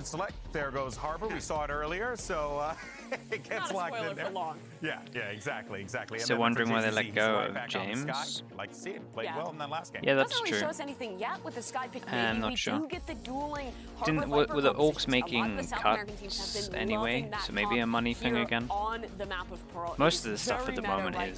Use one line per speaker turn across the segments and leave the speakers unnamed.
Select. There goes Harbor. We saw it earlier, so it gets locked in there.
For long.
Yeah, exactly.
Still wondering why they let go of James.
Like to see it. Played well in that last game.
Yeah, that's
Doesn't
true.
really show us anything yet with the Sky pick.
I'm not
we
sure.
do get the dueling
Were the Orcs making cuts anyway? So maybe a money thing again?
On the map of Pearl.
Most of the stuff at the moment
right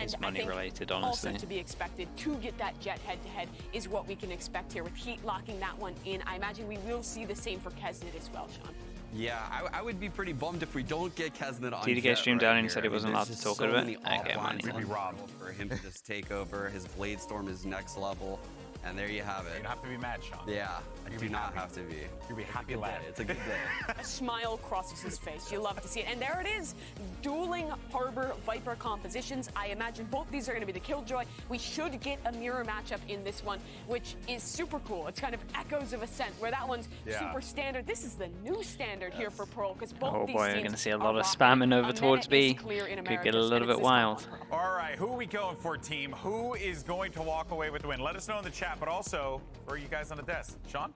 is money related, honestly.
Also to be expected to get that Jet head-to-head is what we can expect here with Heat locking that one in. I imagine we will see the same for Kesnet as well, Sean.
Yeah, I would be pretty bummed if we don't get Kesnet on
TDK streamed down and he said he wasn't allowed
there's
to talk
so
about
many
it. Okay, money.
offlines available for him to just take over. His Blade Storm is next level, and there you have it.
You don't have to be mad, Sean.
Yeah, I do not have to be.
You'll be happy lad.
It's a good day.
A smile crosses his face. You love to see it. And there it is. Dueling Harbor Viper compositions. I imagine both these are going to be the Killjoy. We should get a mirror matchup in this one, which is super cool. It's kind of echoes of Ascent, where that one's super standard. This is the new standard here for Pearl, because both these
boy,
teams
we're going to see a
are
lot of
rocking.
spamming over towards B.
Could
get a little bit wild.
All right, who are we going for, team? Who is going to walk away with the win? Let us know in the chat, but also, where are you guys on the desk? Sean?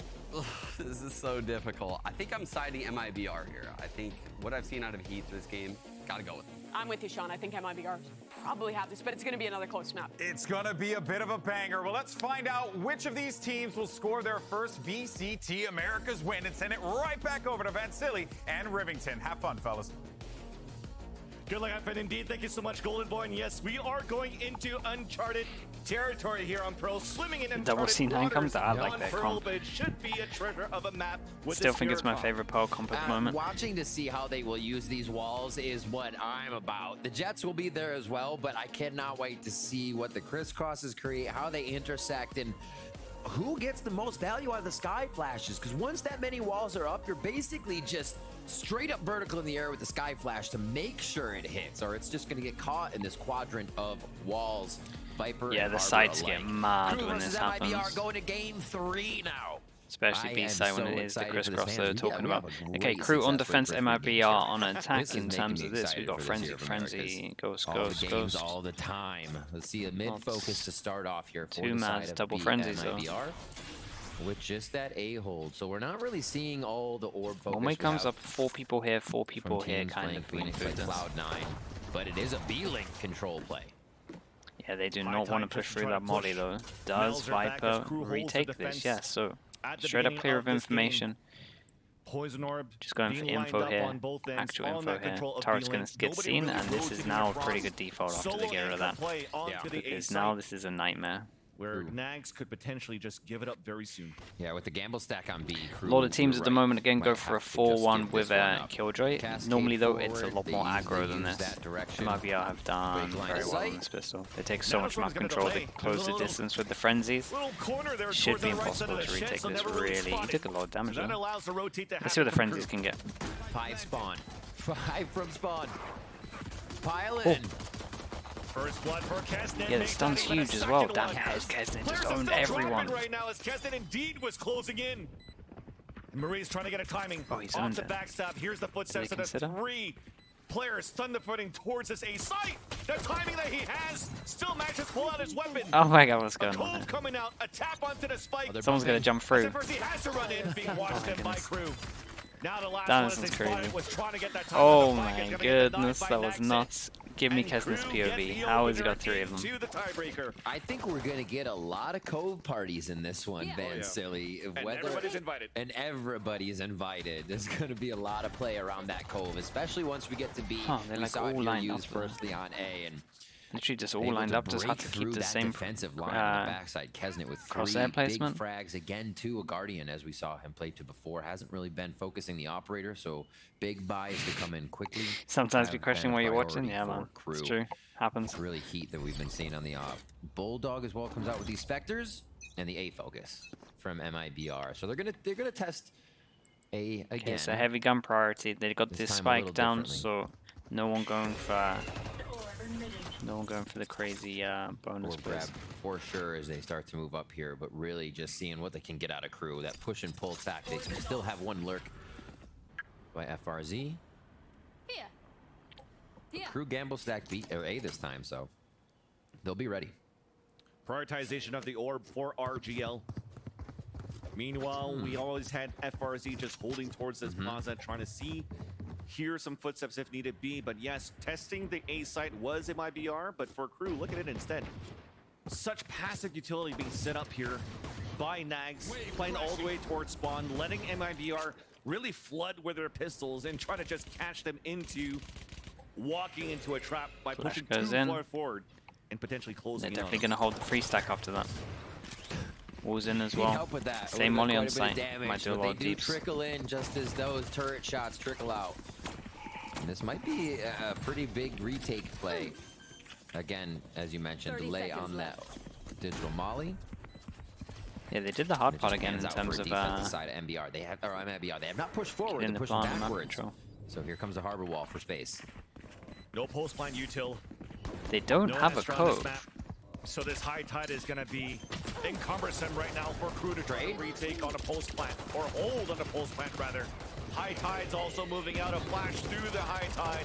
This is so difficult. I think I'm siding MIBR here. I think what I've seen out of Heat this game, gotta go with them.
I'm with you, Sean. I think MIBR probably have this, but it's going to be another close map.
It's going to be a bit of a banger. Well, let's find out which of these teams will score their first VCT America's win and send it right back over to Van Silly and Rivington. Have fun, fellas.
Good luck, Fed, indeed. Thank you so much, Golden Boy. And yes, we are going into uncharted territory here on Pearl, swimming in
Double
uncharted
C9 comes
waters
out. I like
on
that
Pearl,
comp.
but it should be a treasure of a map. With
Still
the
think it's my
Spirit
favorite Pearl comp at the moment.
Watching to see how they will use these walls is what I'm about. The Jets will be there as well, but I cannot wait to see what the crisscrosses create, how they intersect, and who gets the most value out of the Sky Flashes. Because once that many walls are up, you're basically just straight up vertical in the air with the Sky Flash to make sure it hits, or it's just going to get caught in this quadrant of walls. Viper
Yeah,
and
the
Harbor
sides
alike.
get mad
KRU
when this
versus MIBR
happens.
going to game 3 now.
Especially
I
B-side
am
when
so
it is the
excited for this
crisscross they're
fans.
talking
We have
about.
a
Okay,
great
KRU on
success
defense,
rate for
MIBR
games
on
here.
attack.
This is
In
making
terms
me
of this,
excited
we've got
for this
Frenzy,
year of Americas.
Ghost,
All
Ghost,
the games
Ghost.
all the time. Let's see a mid-focus to start off here for
Two
the
mads,
side of
double
B
frenzies, though.
MIBR. With just that A-hold. So we're not really seeing all the orb focus.
Normally
we
comes
have
up 4 people here, 4 people
from
here,
teams
kind
playing
of being
Phoenix
through
like
this.
Cloud9. But it is a B-Link control play.
Yeah, they do
High
not want to
time
push
just
through
trying
that
to
molly
push.
though. Does
Melzer back as
Viper
KRU holds the
retake this?
defense
Yes, so
at the
straight up
beginning
clear of
this game.
information.
Poison Orb
Just going for
being lined
info
up
here,
on both ends,
actual
on
info
that
here.
control of
Turret's going
B-Link.
to get
Nobody
seen,
really
and this is
rotating
now a
across.
pretty good default after
Solo
they get rid of
anchor
that.
play onto the A
Because
site,
now this is a nightmare.
where Nags could potentially just give it up very soon.
Yeah, with the gamble stack on B.
A lot of teams at the moment again go
might
for a
have to just
4-1
give
with
this one
a
up.
Killjoy.
Cascade
Normally though, it's a
forward,
lot
they
more
easily
aggro than
use
this.
that direction.
MIBR have done
Big line
very
of
well on
sight.
this pistol. They take so
Now
much
this one's
map
gonna
control,
delay.
they close
There's a
the
little-
distance with the frenzies.
Little corner there
Should
towards
be
the right side
impossible
of
to
the
retake
shed, so
this
never really
really. He
spotted.
took a lot of damage
So that
though.
allows the rotate to
Let's see what the
happen from
frenzies
KRU.
can get.
5 spawn. 5 from spawn. Pile
Oh.
in.
First blood for Kesnet.
Yeah, the
makes
stun's
not even a
huge as well.
second
Damn,
one.
Kesnet just
Players are
owned
still
everyone.
driving right now as Kesnet indeed was closing in. Marie's trying to get a timing
Oh, he's
off
owned
the
it.
backstab. Here's the footsteps of the
consider?
3 players thunderfooting towards this A site. The timing that he has still matches pull out his weapon.
Oh my god, what's
A
going on
cove
here?
coming out, a tap onto the spike.
they're
Someone's gonna jump through.
As at first he has to run in, being watched in by
goodness.
KRU. Now the last
That
one as they
is
spot
crazy.
it was trying to get that time
Oh
on the flank.
my
It's gonna get denied
goodness,
by
that was
Naxxit.
nuts. Give me
And
Kesnet's
KRU get
POV.
the
How has he
opener
got 3 of them?
into the tiebreaker.
I think we're going to get a lot of cove parties in this one, Van Silly.
And everybody's invited.
And everybody's invited. There's going to be a lot of play around that cove, especially once we get to B.
Huh, they're
We
like
saw
all
it here
lined
used
up there.
firstly on A, and
Literally just all
able
lined
to
up, just had
break
to
through
keep the
that
same
defensive line on the backside. Kesnet with 3
crosshair
big
placement.
frags again to a Guardian, as we saw him play to before. Hasn't really been focusing the operator, so big buys to come in quickly.
Sometimes be
have
questioning
been
what
a
you're watching.
priority
Yeah,
for
man. It's
KRU.
true. Happens.
It's really heat that we've been seeing on the op. Bulldog as well comes out with these Spectres and the A focus from MIBR. So they're gonna test A again.
Okay, so heavy gun priority. They got
This
this
time a
spike
little
down,
differently.
so no one going for the crazy bonus
Or grab
plays.
for sure as they start to move up here, but really just seeing what they can get out of KRU. That push and pull attack. They still have one lurk by FRZ. KRU gamble stack B or A this time, so they'll be ready.
Prioritization of the orb for RGL. Meanwhile, we always had FRZ just holding towards this plaza, trying to hear some footsteps if needed be. But yes, testing the A site was MIBR, but for Crew, look at it instead. Such passive utility being set up here by Nags, playing all the way towards spawn, letting MIBR really flood with their pistols and try to just catch them into walking into a trap by pushing too far forward and potentially closing.
They're definitely going to hold the free stack after that. Walls in as well.
Help with that.
Same molly on site. Might do a lot of deeps.
Trickle in just as those turret shots trickle out. And this might be a pretty big retake play. Again, as you mentioned, delay on that digital molly.
Yeah, they did the hard part again in terms of
side of MBR. They have, or MIBR. They have not pushed forward. They're pushing backwards. So here comes the harbor wall for space.
No post plan util.
They don't have a cove.
So this high tide is going to be encumbersome right now for Crew to try to retake on a post plant, or hold on a post plant rather. High tide's also moving out, a flash through the high tide.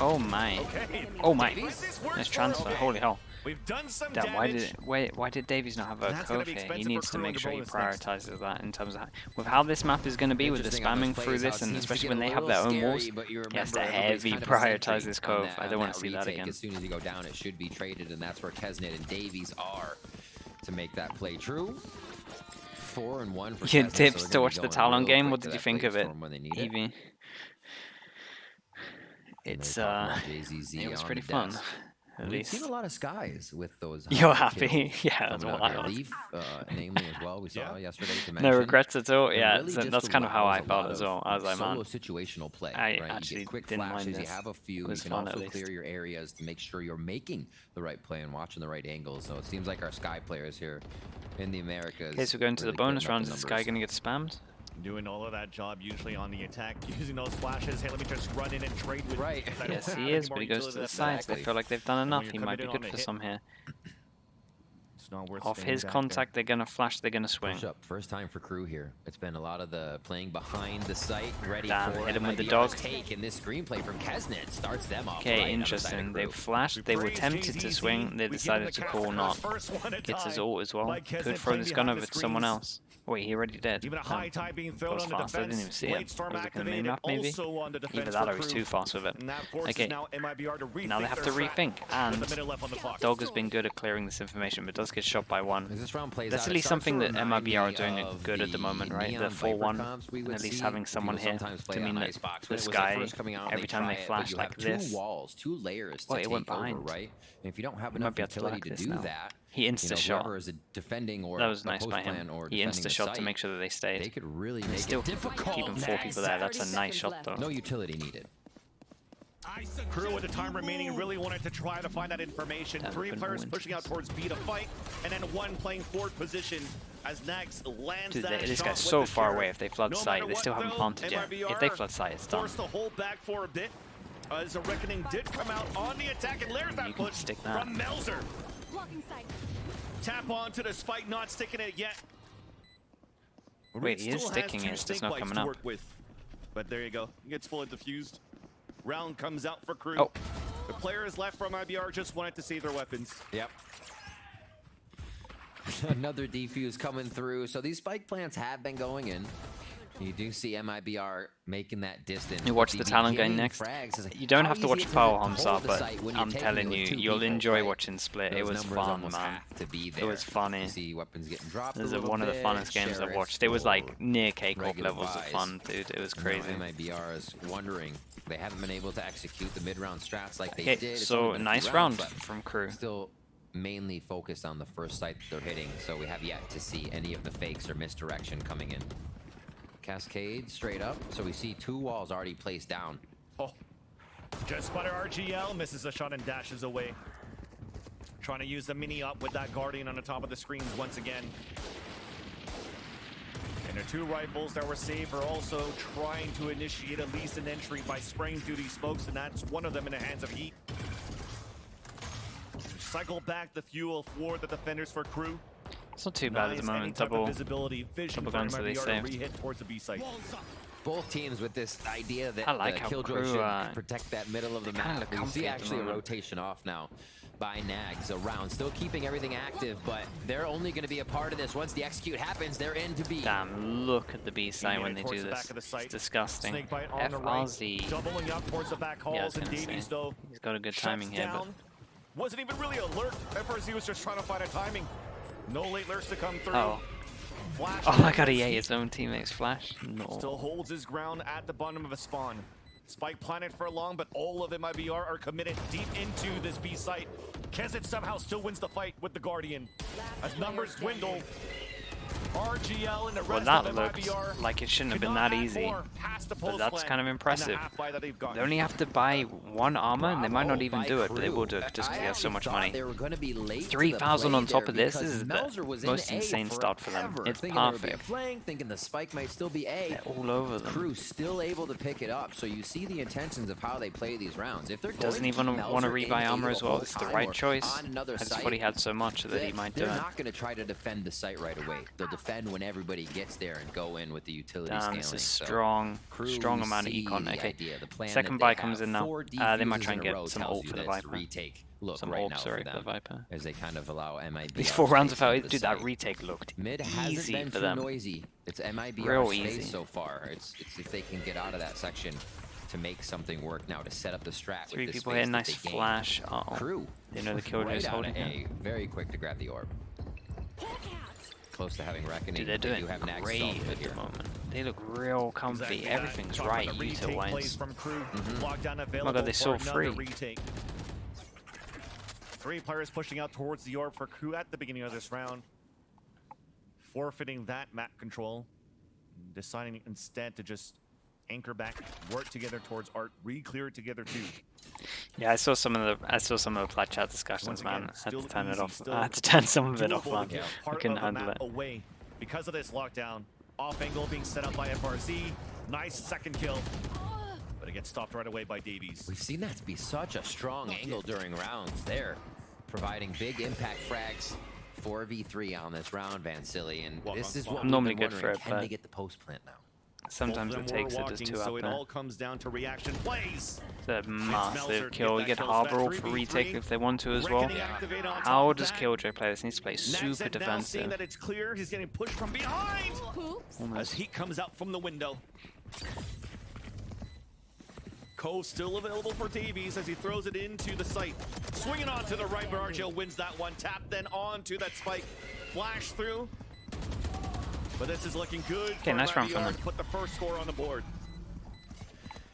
Oh my.
Okay.
Oh my. Nice transfer. Holy hell.
We've done some
Damn,
damage.
Why did Davies not have a cove here? He needs to make sure he prioritizes that in terms of with how this map is going to be with the spamming through this, and especially when they have their own walls. He has to heavy prioritize this cove. I don't want to see that again.
As soon as you go down, it should be traded, and that's where Kesnet and Davies are to make that play true. 4-1 for
Your
Kesnet,
tips
so
to watch the Talon game. What did you think of it,
Evie?
It was pretty fun. At
We've
least.
seen a lot of skies with those.
You're happy? Yeah, that's
what
what I was.
Leaf, namely as well. We saw yesterday.
No regrets at all. Yeah,
really
so that's kind of how I felt as well. I was like,
solo
man,
situational play.
I
right?
actually
you get quick
didn't
flashes.
mind this.
You have a few.
It was
You can
fun,
also
at
clear
least.
your areas to make sure you're making the right play and watching the right angles. So it seems like our sky players here in the Americas.
Okay, so we're going to the
really
bonus
putting up
round.
the
Is this guy going to get spammed?
Doing all of that job usually on the attack, using those flashes. Hey, let me just run in and trade with
Right.
Yes, he is, but he goes to the sides. They feel like they've done enough. He might be good for some here.
It's not worth
Off his contact, they're going to flash, they're going to swing.
Push up. First time for Crew here. It's been a lot of the playing behind the site, ready
Damn,
for
hit him with the
MIBR's
dog.
take, and this screenplay from Kesnet starts them off.
Okay,
right
interesting. They flashed, they were tempted to swing, they decided to call not. Gets his ult as well. Could throw this gun over to someone else. Wait, he already did.
Even a high tide being thrown
was
on the
fast. I didn't even
defense.
see it. Was it in the main map maybe? Either that or he was too fast with it. Okay, now they have to rethink. And Dog has been good at clearing this information, but does get shot by one.
This round plays
That's
out,
at least
it starts
something
to
that
remind
MIBR are
me
doing
of
good at the moment, right? The
Neon Viper
4-1,
comps we
and
would
at least
see.
having someone
People
here
sometimes play
to
a
mean that
Icebox. When
this
it was
guy,
first coming out,
every time they
try it,
flash
but you
like
have
this,
two walls, two layers to
well, it
take
went
over,
behind.
right? And if you don't have
He
enough
might be able to
utility
like
to
this
do
now.
that,
He insta-shot.
whoever is defending or
That was
a
nice
post
by
plan
him.
or
He
defending the
insta-shot to
site,
make sure that they stayed.
they could really make
Still
it difficult.
keeping 4 people there. That's a nice shot though.
No utility needed.
Crew with the time remaining really wanted to try to find that information.
That
3
would've been
players
no
pushing out towards B to fight, and then 1 playing forward position as Nags lands
Dude,
that
this
shot
guy's
with
so
the
far
turret.
away. If they flood
No
site,
matter
they still
what,
haven't
though,
planted yet.
MIBR
If they flood site, it's done.
forced to hold back for a bit. As a reckoning did come out on the attack, and there's that
You can
push
stick that.
from Melzer. Tap onto the spike, not sticking it yet.
Wait, he is
Still has
sticking
2
it, it's just
snake
not
bites
coming
to
up.
work with. But there you go. He gets fully diffused. Round comes out for Crew.
Oh.
The players left from IBR just wanted to save their weapons.
Yep. Another defuse coming through. So these spike plants have been going in. You do see MIBR making that distance.
You watch the Talon going next. You don't have to watch Power Homsar, but I'm telling you, you'll enjoy watching Split. It was fun, man. It was funny.
See weapons getting dropped.
This is one of the funnest games I've watched. It was like near K-Corp levels of fun, dude. It was crazy.
MIBR is wondering. They haven't been able to execute the mid-round strats like they
Okay,
did. It's
so
only been
nice
2
round
rounds,
from Crew.
but still mainly focused on the first site that they're hitting, so we have yet to see any of the fakes or misdirection coming in. Cascade straight up, so we see 2 walls already placed down.
Oh, just spotted RGL, misses a shot and dashes away. Trying to use the mini up with that Guardian on the top of the screens once again. And the 2 rifles that were saved are also trying to initiate at least an entry by spraying through these smokes, and that's one of them in the hands of Heat. Cycle back the fuel for the defenders for Crew.
It's not too bad at the moment. Double
visibility, vision
double
for
guns that they
MIBR to
saved.
re-hit towards the B site.
both teams with this idea that
I like
the
how
Killjoy
KRU,
should protect that middle of the map. You see actually a rotation off now by Nags around, still keeping everything active, but they're only going to be a part of this. Once the execute happens, they're in to B.
Damn, look at the B side when they do this. It's disgusting. FRZ.
Doubling up towards the back halls, and Davies, though,
he's got a good timing here, but
wasn't even really alert. FRZ was just trying to find a timing. No late lurks to come through.
oh my god, he ate his own teammate's flash. No.
Still holds his ground at the bottom of a spawn. Spike planted for long, but all of MIBR are committed deep into this B site. Kezit somehow still wins the fight with the Guardian. As numbers dwindle, RGL and the rest
that
of
looks
MIBR
like it shouldn't have been that easy, but that's kind of impressive. They only have to buy 1 armor, and they might not even do it, but they will do it just because he has so much money. 3,000 on top of this. This is the most insane start for them. It's perfect.
Thinking the spike might still be A.
They're all over them.
KRU still able to pick it up, so you see the intentions of how they play these rounds. If they're
doesn't even want to rebuy armor as well. It's the right choice. I just thought he had so much that he might do it.
They're not going to try to defend the site right away. They'll defend when everybody gets there and go in with the utility scaling.
This is strong amount of econ. Okay, second buy comes in now. They might try and get some ult for the Viper. Some ult, sorry, for the Viper.
As they kind of allow MIBR.
These 4 rounds of how dude, that retake looked
Mid
easy for them.
Noisy. It's MIBR
real
space
easy
so far. It's if they can get out of that section to make something work now to set up the strat.
3 people here, nice flash.
KRU.
They know the Killjoy is holding him.
Very quick to grab the orb. Close to having Reckoning.
Dude, they're doing great at the moment. They look real comfy. Everything's right util-wise. Oh my god, they're so free.
3 players pushing out towards the orb for KRU at the beginning of this round. Forfeiting that map control. Deciding instead to just anchor back, work together towards Art, re-clear together too.
Yeah, I saw some of the plat chat discussions, man. I had to turn it off. I had to turn some of it off, man. I couldn't handle it.
Away because of this lockdown. Off angle being set up by FRZ. Nice second kill. But it gets stopped right away by Davies.
We've seen that be such a strong angle during rounds there. Providing big impact frags. 4v3 on this round, Vansili. And this is what
I'm normally good for it,
but
but
they get the post plant now.
Sometimes it takes it just 2
so
up
it
there.
all comes down to reaction plays.
It's a massive kill. You get Harbor ult for retake if they want to as well. How does Killjoy play this? He needs to play super defensive.
Seeing that it's clear, he's getting pushed from behind. As heat comes out from the window. Cove still available for Davies as he throws it into the site. Swinging on to the right, but RGL wins that one. Tap then on to that spike. Flash through. But this is looking good.
Okay, nice run from them.
Put the first score on the board.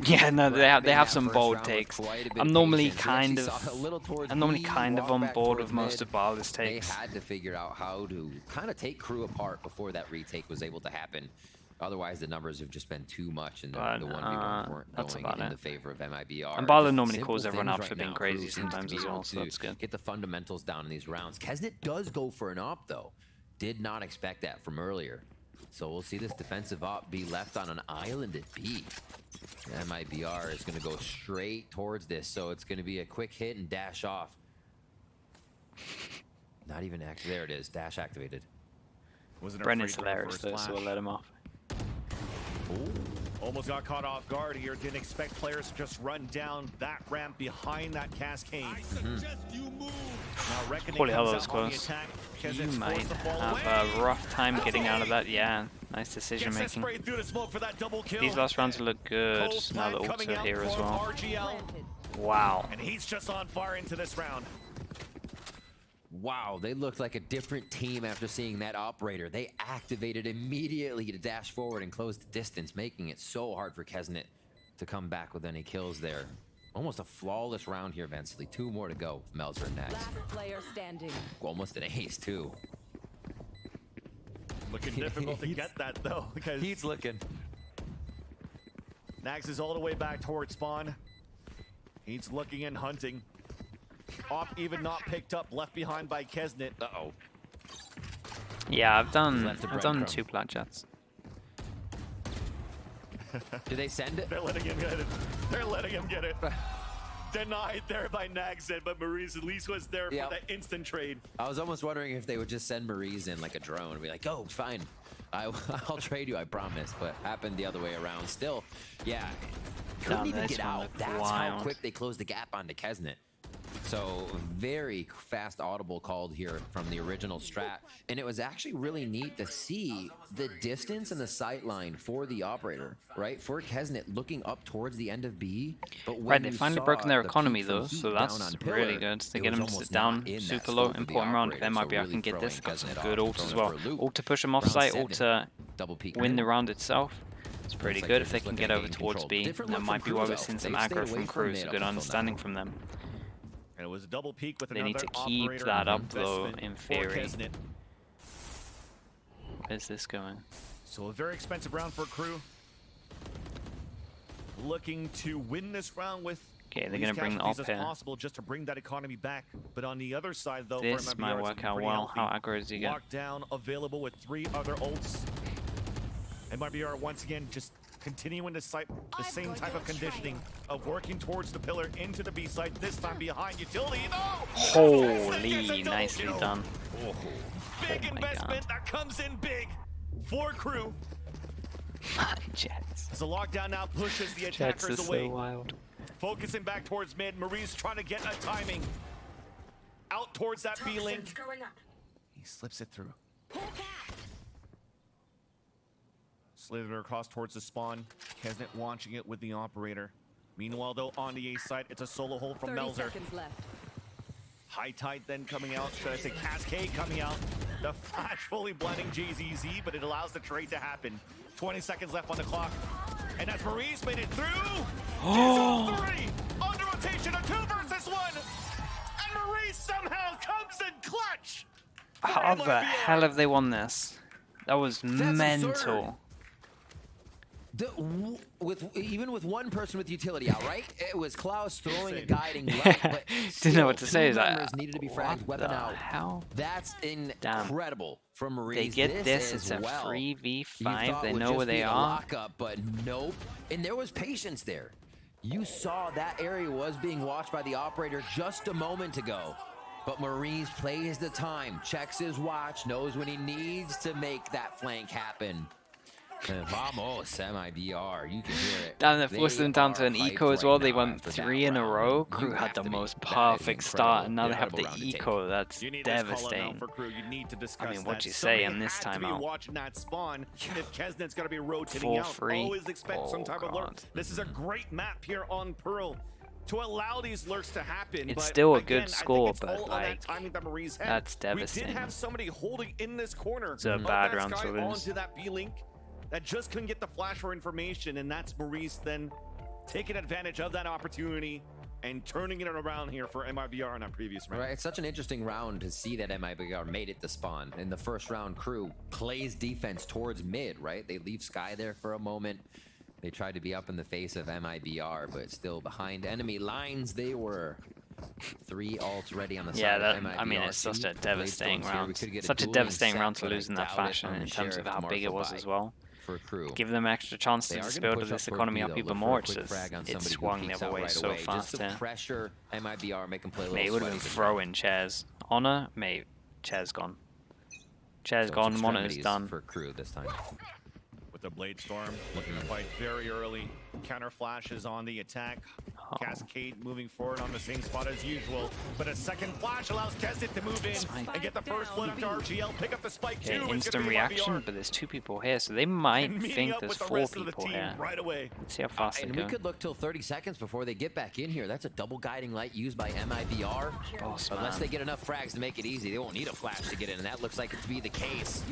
Yeah, no, they have some bold takes. I'm normally kind of on board with most of Balder's takes.
They had to figure out how to kind of take KRU apart before that retake was able to happen. Otherwise, the numbers have just been too much, and the 1v1s weren't going in the favor of MIBR.
And Balder normally calls everyone out for being crazy sometimes as well, so that's good.
Get the fundamentals down in these rounds. Kezit does go for an op, though. Did not expect that from earlier. So we'll see this defensive op be left on an island at B. MIBR is going to go straight towards this, so it's going to be a quick hit and dash off. Not even active. There it is. Dash activated.
Brennan's hilarious, though, so we'll let him off.
Ooh. Almost got caught off guard here. Didn't expect players to just run down that ramp behind that cascade.
Holy hell, that was close. You might have a rough time getting out of that. Yeah, nice decision making. These last rounds look good. Now the ults are here as well. Wow.
And he's just on fire into this round.
Wow, they looked like a different team after seeing that operator. They activated immediately to dash forward and close the distance, making it so hard for Kezit to come back with any kills there. Almost a flawless round here, Vansili. 2 more to go. Melzer and Nags.
Last player standing.
Almost an ace, too.
Looking difficult to get that, though, because
he's looking.
Nags is all the way back towards spawn. He's looking and hunting. Op even not picked up, left behind by Kezit.
Uh-oh.
Yeah, I've done 2 plat chats.
Did they send it?
They're letting him get it. They're letting him get it. Denied there by Nags, but Maurice at least was there for that instant trade.
I was almost wondering if they would just send Maurice in like a drone and be like, oh, fine. I'll trade you, I promise, but happened the other way around. Still, yeah, couldn't even get out. That's how quick they closed the gap onto Kesnet. So very fast audible called here from the original strat. And it was actually really neat to see the distance and the sight line for the operator, right? For Kesnet looking up towards the end of B. But when
they finally broken their economy though, so that's really good. They get them down super low, important round. If MIBR can get this, got some good ults as well. Ult to push them off site, ult to win the round itself. It's pretty good if they can get over towards B. That might be why we're seeing some aggro from KRU, so good understanding from them.
And it was a double peak with
they need to keep that up though, in theory. Where's this going?
So a very expensive round for KRU. Looking to win this round with
they're gonna bring the op here.
Possible just to bring that economy back. But on the other side though,
this
for MIBR,
might work out well. How aggro is he going?
Lockdown available with 3 other ults. MIBR once again just continuing to cite the same type of conditioning of working towards the pillar into the B side, this time behind utility. No!
Holy, nicely done.
Big investment that comes in big for KRU.
Jets.
As the lockdown now pushes the attackers
Jets is
away.
So wild.
Focusing back towards mid, Marie's trying to get a timing. Out towards that B link. He slips it through. Slither across towards the spawn. Kesnet launching it with the operator. Meanwhile, though, on the A side, it's a solo hold from Melzer. High Tide then coming out. Should I say Cascade coming out? The flash fully blending JZZ, but it allows the trade to happen. 20 seconds left on the clock. And as Marie's made it through, oh. 3 under rotation, a 2 versus 1. And Marie somehow comes in clutch.
How the hell have they won this? That was mental.
Absurd. Even with one person with utility out, right? It was Klaus throwing a guiding left, but
didn't know what to say.
Needed to be fragged, weapon out.
Hell?
That's incredible from Marie.
They get this. It's a 3v5. They know where they are.
Lockup, but nope. And there was patience there. You saw that area was being watched by the operator just a moment ago. But Maurice plays the time, checks his watch, knows when he needs to make that flank happen. Vamos, MIBR, you can hear it.
Damn, they forced them down to an eco as well. They went 3 in a row. KRU had the most perfect start, and now they have the eco. That's devastating. I mean, what do you say in this timeout? 4-3.
Always expect some type of lurk. This is a great map here on Pearl to allow these lurks to happen.
It's still a good score, but like, that's devastating.
We did have somebody holding in this corner.
It's a bad round to lose.
Onto that B-Link that just couldn't get the flash for information, and that's Maurice then taking advantage of that opportunity and turning it around here for MIBR in that previous round.
Right, it's such an interesting round to see that MIBR made it to spawn. In the first round, KRU plays defense towards mid, right? They leave Sky there for a moment. They tried to be up in the face of MIBR, but still behind enemy lines they were. 3 ults ready on the side of MIBR.
I mean, it's such a devastating round. Such a devastating round to lose in that fashion in terms of how big it was as well.
For KRU.
Give them extra chance to just build this economy up even more. It swung the other way so fast here.
Pressure MIBR, make them play a little.
Mate, it would have been throwing chairs. Honor, mate, chair's gone. Chair's gone, monitor's done.
For KRU this time.
With the Blade Storm looking to fight very early. Counter flashes on the attack. Cascade moving forward on the same spot as usual, but a second flash allows Kesnet to move in and get the first blood up to RGL, pick up the spike too.
Instant reaction, but there's 2 people here, so they might think there's 4 people here.
Right away.
Let's see how fast they go.
We could look till 30 seconds before they get back in here. That's a double guiding light used by MIBR. Unless they get enough frags to make it easy, they won't need a flash to get in, and that looks like it to be the case.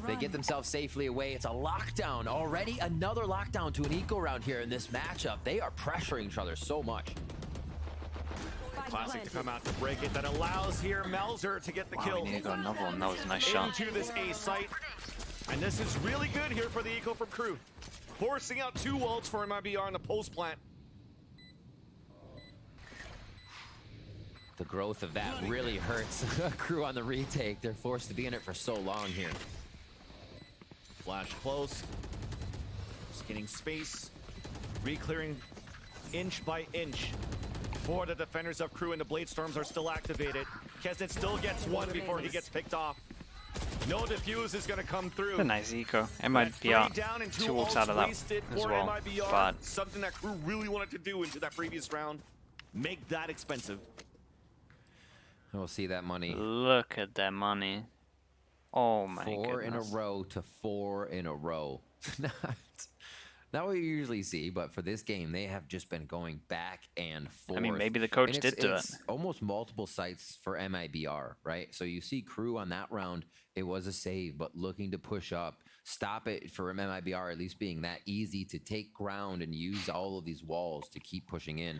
They get themselves safely away. It's a lockdown already. Another lockdown to an eco round here in this matchup. They are pressuring each other so much.
Classic to come out to break it. That allows here Melzer to get the kill.
We need to go another one. That was a nice shot.
Into this A site. And this is really good here for the eco from KRU. Forcing out 2 ults for MIBR on the post plant.
The growth of that really hurts KRU on the retake. They're forced to be in it for so long here.
Flash close. Just getting space. Re-clearing inch by inch. 4 the defenders of KRU, and the Blade Storms are still activated. Kesnet still gets 1 before he gets picked off. No defuse is going to come through.
It's a nice eco. MIBR 2 walks out of that as well.
MIBR,
But
something that KRU really wanted to do into that previous round. Make that expensive.
We'll see that money.
look at that money. Oh my goodness.
4 in a row to 4 in a row. Not what you usually see, but for this game, they have just been going back and forth.
I mean, maybe the coach did do it.
It's almost multiple sites for MIBR, right? So you see KRU on that round, it was a save, but looking to push up, stop it for MIBR at least being that easy to take ground and use all of these walls to keep pushing in.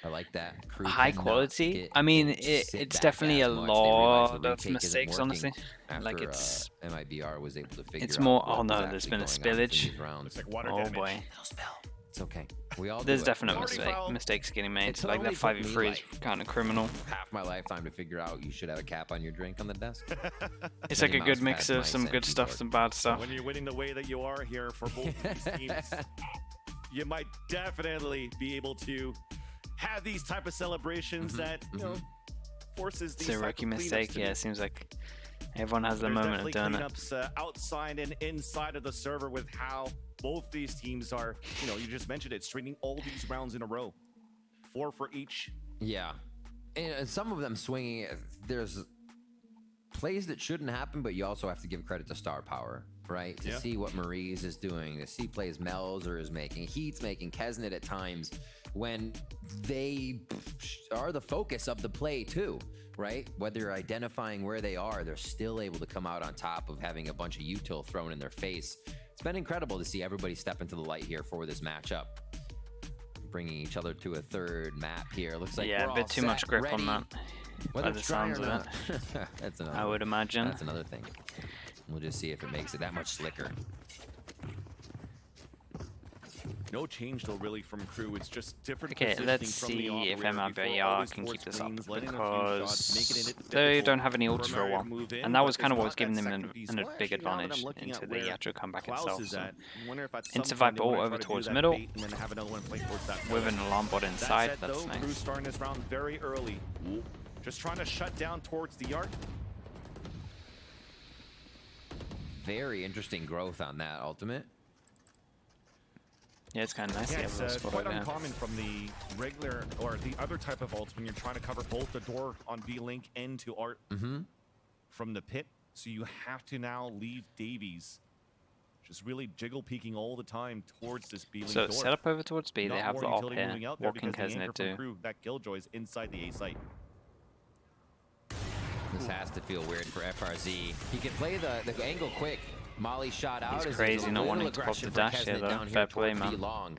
I like that. KRU
High quality. I mean, it's definitely a lot of mistakes, honestly. Like it's
MIBR was able to figure
it's
out
more.
what
Oh no,
was
there's
actually
been a
going on in
spillage.
these rounds.
It's like water
Oh
damage.
boy.
Little spill. It's okay. We all
There's
do
definite
Already
mistakes getting made.
It's
Like that
only took me,
5v3 is kind of criminal.
half my lifetime to figure out you should have a cap on your drink on the desk.
It's like a
Mouse
good mix
past
of
my
some good
sanity
stuff,
board.
some bad stuff.
When you're winning the way that you are here for both these teams, you might definitely be able to have these type of celebrations that, you know, forces these
It's a
type
rookie
of cleanups
mistake.
to
Yeah,
be.
it seems like everyone has their
There's
moment of
definitely
doing it.
cleanups outside and inside of the server with how both these teams are, you know, you just mentioned it, stringing all these rounds in a row. 4 for each.
Yeah. And some of them swinging, there's plays that shouldn't happen, but you also have to give credit to star power, right? To
Yeah.
see what Maurice is doing, to see plays Melzer is making, Heat's making, Kesnet at times, when they are the focus of the play too, right? Whether you're identifying where they are, they're still able to come out on top of having a bunch of util thrown in their face. It's been incredible to see everybody step into the light here for this matchup. Bringing each other to a third map here. Looks like
Yeah,
we're
a bit
all
too
set,
much grip
ready.
on that.
Whether
By the
it's dry or
sounds of
not.
it.
That's another
I would imagine.
That's another thing. We'll just see if it makes it that much slicker.
No change though really from KRU. It's just different.
Okay,
positioning
let's
from the
see if
operator before
MIBR
always
can
towards
keep this up,
screens, letting a few shots, making
because
it
they
difficult
don't have any ults
for
for a
Mario
while,
to move in,
and that
but
was kind of
there's
what was
not
giving
that
them
second piece.
a
Well,
big
actually, now that I'm
advantage
looking
into
at
the
where
actual comeback
Klaus
itself.
is
So.
at, I wonder if at
Into
some point they
Viper
wanna
over
try to do
towards
that
middle.
bait and then have another one playing towards that
With
pillar.
an alarm bot
That
inside,
said,
that's
though,
nice.
KRU starting this round very early. Just trying to shut down towards the arc.
Very interesting growth on that ultimate.
Yeah, it's kind of nice to
Yeah,
have
it's
a little spot
quite
over there.
uncommon from the regular or the other type of ults when you're trying to cover both the door on V-Link and to art from the pit. So you have to now leave Davies just really jiggle peeking all the time towards this B-Link
So
door.
set up over towards B, they
Not
have
more
the op
utility
here.
moving out there
Walking
because the anchor
Kesnet
from
too.
KRU, that Killjoy is inside the A site.
This has to feel weird for FRZ. He can play the angle quick. Molly shot out.
He's
as
crazy
a
not
little
wanting to pop the
aggression for
dash here
Kesnet
though.
down
Fair play,
towards
man.
B long.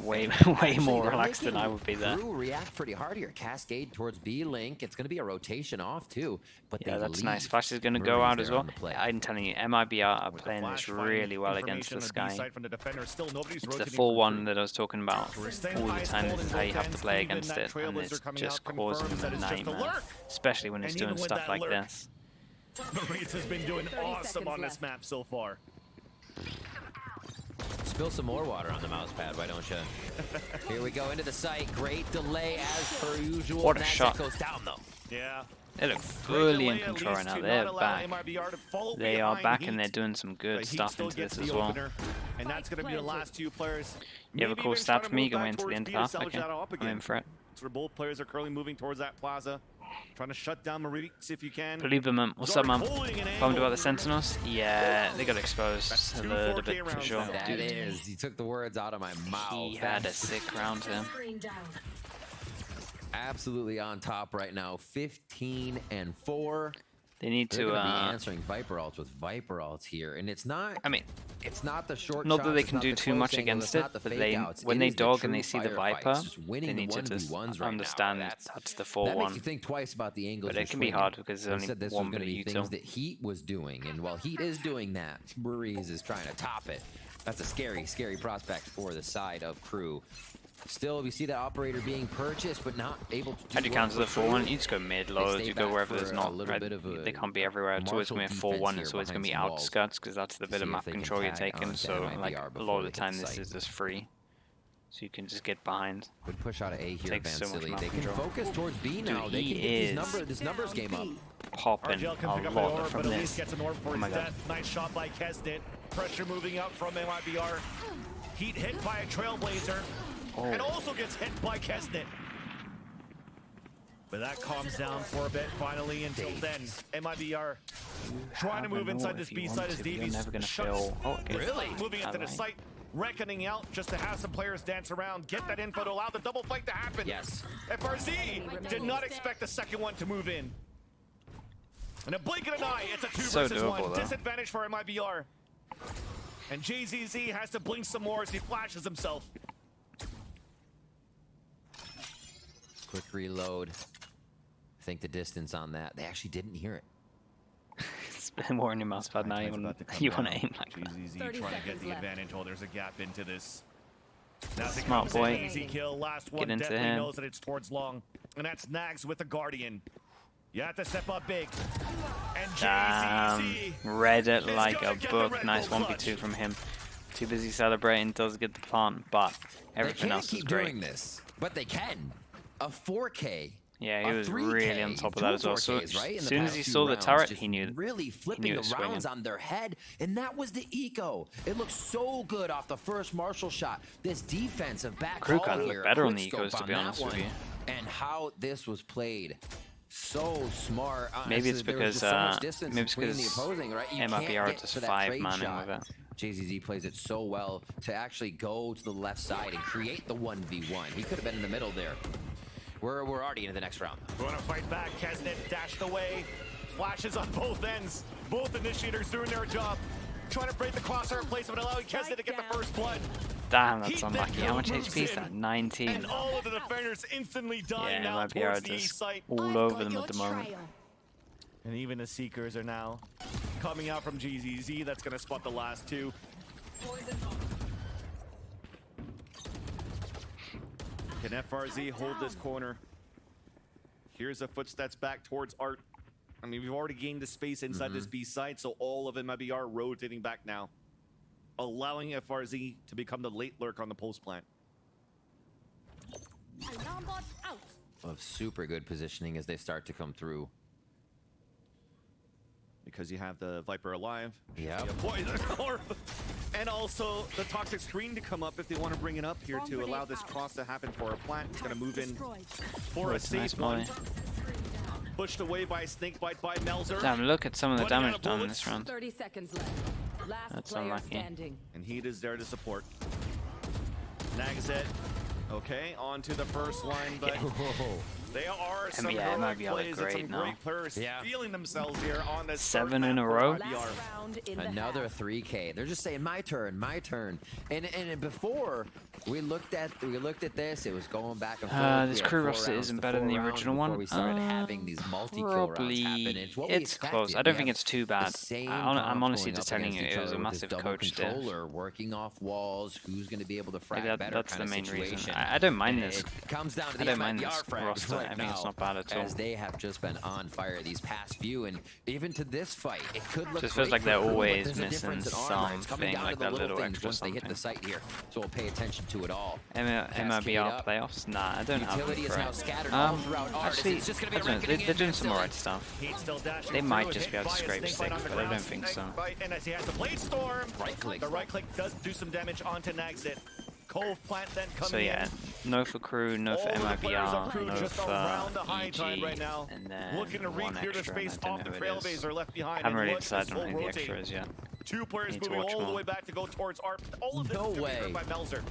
Way
Actually,
more
they're
relaxed than
making
I would be there.
KRU react pretty hard here. Cascade towards B-Link. It's going to be a rotation off too. But
Yeah,
they
that's nice.
leave
Flash is going to go
Maurice
out as
there
well.
on the play.
I'm telling you, MIBR are
With the
playing
flash
this
finding
really well against
information
this
on the B
guy.
side from the defender. Still nobody's
It's the
rotating
full
from
one
KRU.
that I was talking about
We're staying
all the
highest
time.
ball
This is
in
how you
both
have to
ends.
play
Even
against
that
it, and
Trailblazer
it's
coming
just
out
causing
confirms that
a
it's just a
nightmare.
lurk.
Especially when it's
And
doing
even with
stuff
that
like
lurk,
this.
Maurice has been doing awesome on this map so far.
Spill some more water on the mouse pad, why don't you? Here we go into the site. Great delay as per usual.
What a
That
shot.
goes down though.
Yeah.
They look fully in control right now. They're back. They are back and they're doing some good stuff into this as well.
And that's going to be the last two players.
You have a
Maybe
cool
even
stab
trying
for me
to move
going
back
into the
towards
end
B to
path.
salvage
Okay,
that up
I'm
again.
in for it.
That's where both players are currently moving towards that plaza. Trying to shut down Maurice if you can.
Believe them, man. What's up, man? Bummed about the Sentinels? Yeah, they got exposed a little bit for sure.
That is, he took the words out of my mouth.
He had a sick round here.
Absolutely on top right now. 15-4.
They need
They're
to.
gonna be answering Viper ults with Viper ults here, and it's not.
I mean,
it's not the short.
not that
shots,
they
it's
can
not
do
the
too
close
much
angle,
against
it's
it,
not the
but
fake outs,
when
it
they
is the
dog and
true
they see the
firefights,
Viper,
just winning
they
the
need to just
1v1s right
understand
now.
that's the
That makes
4-1.
you think twice about the angles.
But
you're
it can be
swinging.
hard because there's
They
only
said this
one
was going to
bit
be
of
things
util.
that Heat was doing, and while Heat is doing that, Breeze is trying to top it. That's a scary, scary prospect for the side of KRU. Still, we see the operator being purchased, but not able to.
How do you counter the 4-1? You just go mid, low,
stay
you go
back
wherever
for
there's
a
not.
little
Right?
bit of a
They can't be everywhere. It's always going to be
martial
4-1.
defense
It's always
here
going to be
behind some walls.
outskirts because that's the bit
See
of
if
map
they can
control you're
tag
taking.
onto
So, like,
MIBR
a lot of the
before they
time
get
this
sight.
is just free. So you can just get behind.
Good push out of A here,
Takes so much
Vansili.
map
They can
control.
focus towards B now.
Dude,
They
he
can get
is
this numbers game up.
Popping
RGL can pick
a
up
lot
an orb,
from
but at
this.
least gets an orb for
Oh
his
my God.
death. Nice shot by Kesnet. Pressure moving up from MIBR. Heat hit by a Trailblazer.
Oh.
And also gets hit by Kesnet. But that calms down for a bit finally. Until then, MIBR trying to move inside this B side as Davies
never gonna
shuts.
fill. Oh, okay.
Really? Moving into the
Alright.
site, reckoning out just to have some players dance around, get that info to allow the double fight to happen.
Yes.
FRZ did not expect the second one to move in. And a blink of an eye, it's a 2
So
versus
doable,
1.
though.
Disadvantage for MIBR. And JZZ has to blink some more as he flashes himself.
Quick reload. I think the distance on that, they actually didn't hear it.
Spit more in your mouse pad now. You want to aim like that.
JZZ trying to get the advantage. Oh, there's a gap into this. Now
Smart boy.
Easy kill. Last one
Get into
definitely
him.
knows that it's towards long. And that's Nags with the Guardian. You have to step up big. And JZZ
Read it
is
like
gonna
a
get the
book.
Red
Nice
Bull
1v2
clutch.
from him. Too busy celebrating, does get the plant, but everything
They
else
can't
is
keep
great.
doing this, but they can. A 4K.
Yeah, he
a
was
3K,
really on top of that as well. So
4Ks, right, in
as
the
soon as
past
he
few
saw the
rounds,
turret,
just
he knew.
really flipping
it
the
was
rounds
swinging.
on their head, and that was the eco. It looked so good off the first Marshall shot. This defensive back
KRU
call
kinda
here,
looked better on
quick
the ecos,
scope
to be
on that
honest with
one,
you.
and how this was played. So smart.
Maybe it's
There was
because
just so much distance
maybe it's
between the
because
opposing, right? You can't
MIBR
get
just
to that
5
trade
manning
shot.
with it.
JZZ plays it so well to actually go to the left side and create the 1v1. He could have been in the middle there. We're already into the next round.
We're gonna fight back. Kesnet dashed away. Flashes on both ends. Both initiators doing their job. Trying to break the crosshair placement, allowing Kesnet to get the first blood.
Damn, that's
Heat
unlucky.
then
How much
moves
HP is
in,
that? 19.
And all of the defenders instantly dying
Yeah,
now
MIBR
towards the east
just
site.
all over them at the moment.
And even the Seekers are now coming out from GZZ. That's gonna spot the last two. Can FRZ hold this corner? Here's a footsteps back towards Art. I mean, we've already gained the space inside this B side, so all of MIBR rotating back now, allowing FRZ to become the late lurk on the post plant.
Of super good positioning as they start to come through.
Because you have the Viper alive.
Yep.
You have Poison Orb. And also the Toxic Screen to come up if they want to bring it up here to allow this cross to happen for a plant. It's going to move in for a
It's a nice
safe one.
molly.
Pushed away by a snake bite by Melzer.
Damn, look at some of the
Running out
damage
of
done in
bullets.
this round.
30 seconds left. Last
That's
player
unlucky.
standing.
And Heat is there to support. Nagazet. Okay, on to the first line, but there are some
Yeah,
heroic
MIBR
plays and
great
some
now.
great players
Yeah.
feeling themselves here on this
7
third
in
map
a
for
row?
RBR.
Last round in the
Another
half.
3K. They're just saying my turn, my turn. And before we looked at this, it was going back and forth.
This
We had
KRU
4
roster
rounds
isn't
to
better than
4
the
rounds
original
before
one.
We started having these multi-kill rounds
Probably
happen. It's what we
it's close.
expected.
I don't
We
think
have
it's too
the
bad.
same
I'm
comps
honestly
going
just
up
telling you
against
it
each
was a
other with this
massive
double
coach diff.
controller, working off walls. Who's going to be able to frag
Like
better?
that's the
kind
main
of
reason.
situation.
I don't mind
And
this.
It comes down to
I
the
don't mind
MIBR
this
frags
roster.
right
I think it's
now,
not bad at all.
as they have just been on fire these past few, and even to this fight, it could look
Just feels
great
like they're
for KRU, but
always
there's a
missing
difference in armor. It's coming
something,
down
like
to the
that little
things
extra
once they hit the
something.
site here, so we'll pay attention to it all.
MIBR
up.
playoffs? Nah, I don't have
Utility
them
is
for
now
it.
scattered all throughout Art.
Actually,
It's just gonna be
I
a
don't know,
reckoning
they're doing
in
some
Philly.
alright stuff.
Heat still dashing
They might
through,
just
hit
be able to
by a
scrape
snake bite
six,
on the
but I don't
ground.
think so.
Snake bite, and as he has the Blade Storm,
Right click.
the right click does do some damage onto Nagzit. Cove Plant then coming
So yeah,
in.
no for KRU, no for
All of the players of
MIBR,
KRU
no
just
for
around the high tide right
EG,
now.
and then
Looking to
one
re-clear the
extra, and
space
I
off
don't
the
know who it is.
Trailblazer left behind.
Haven't
and
really
look, this
decided on
will
who the
rotate.
extra is yet.
Two players
Need to
moving
watch
all the
more.
way back to go towards Arp. All of this
No
is gonna be
way.
driven by Melzer.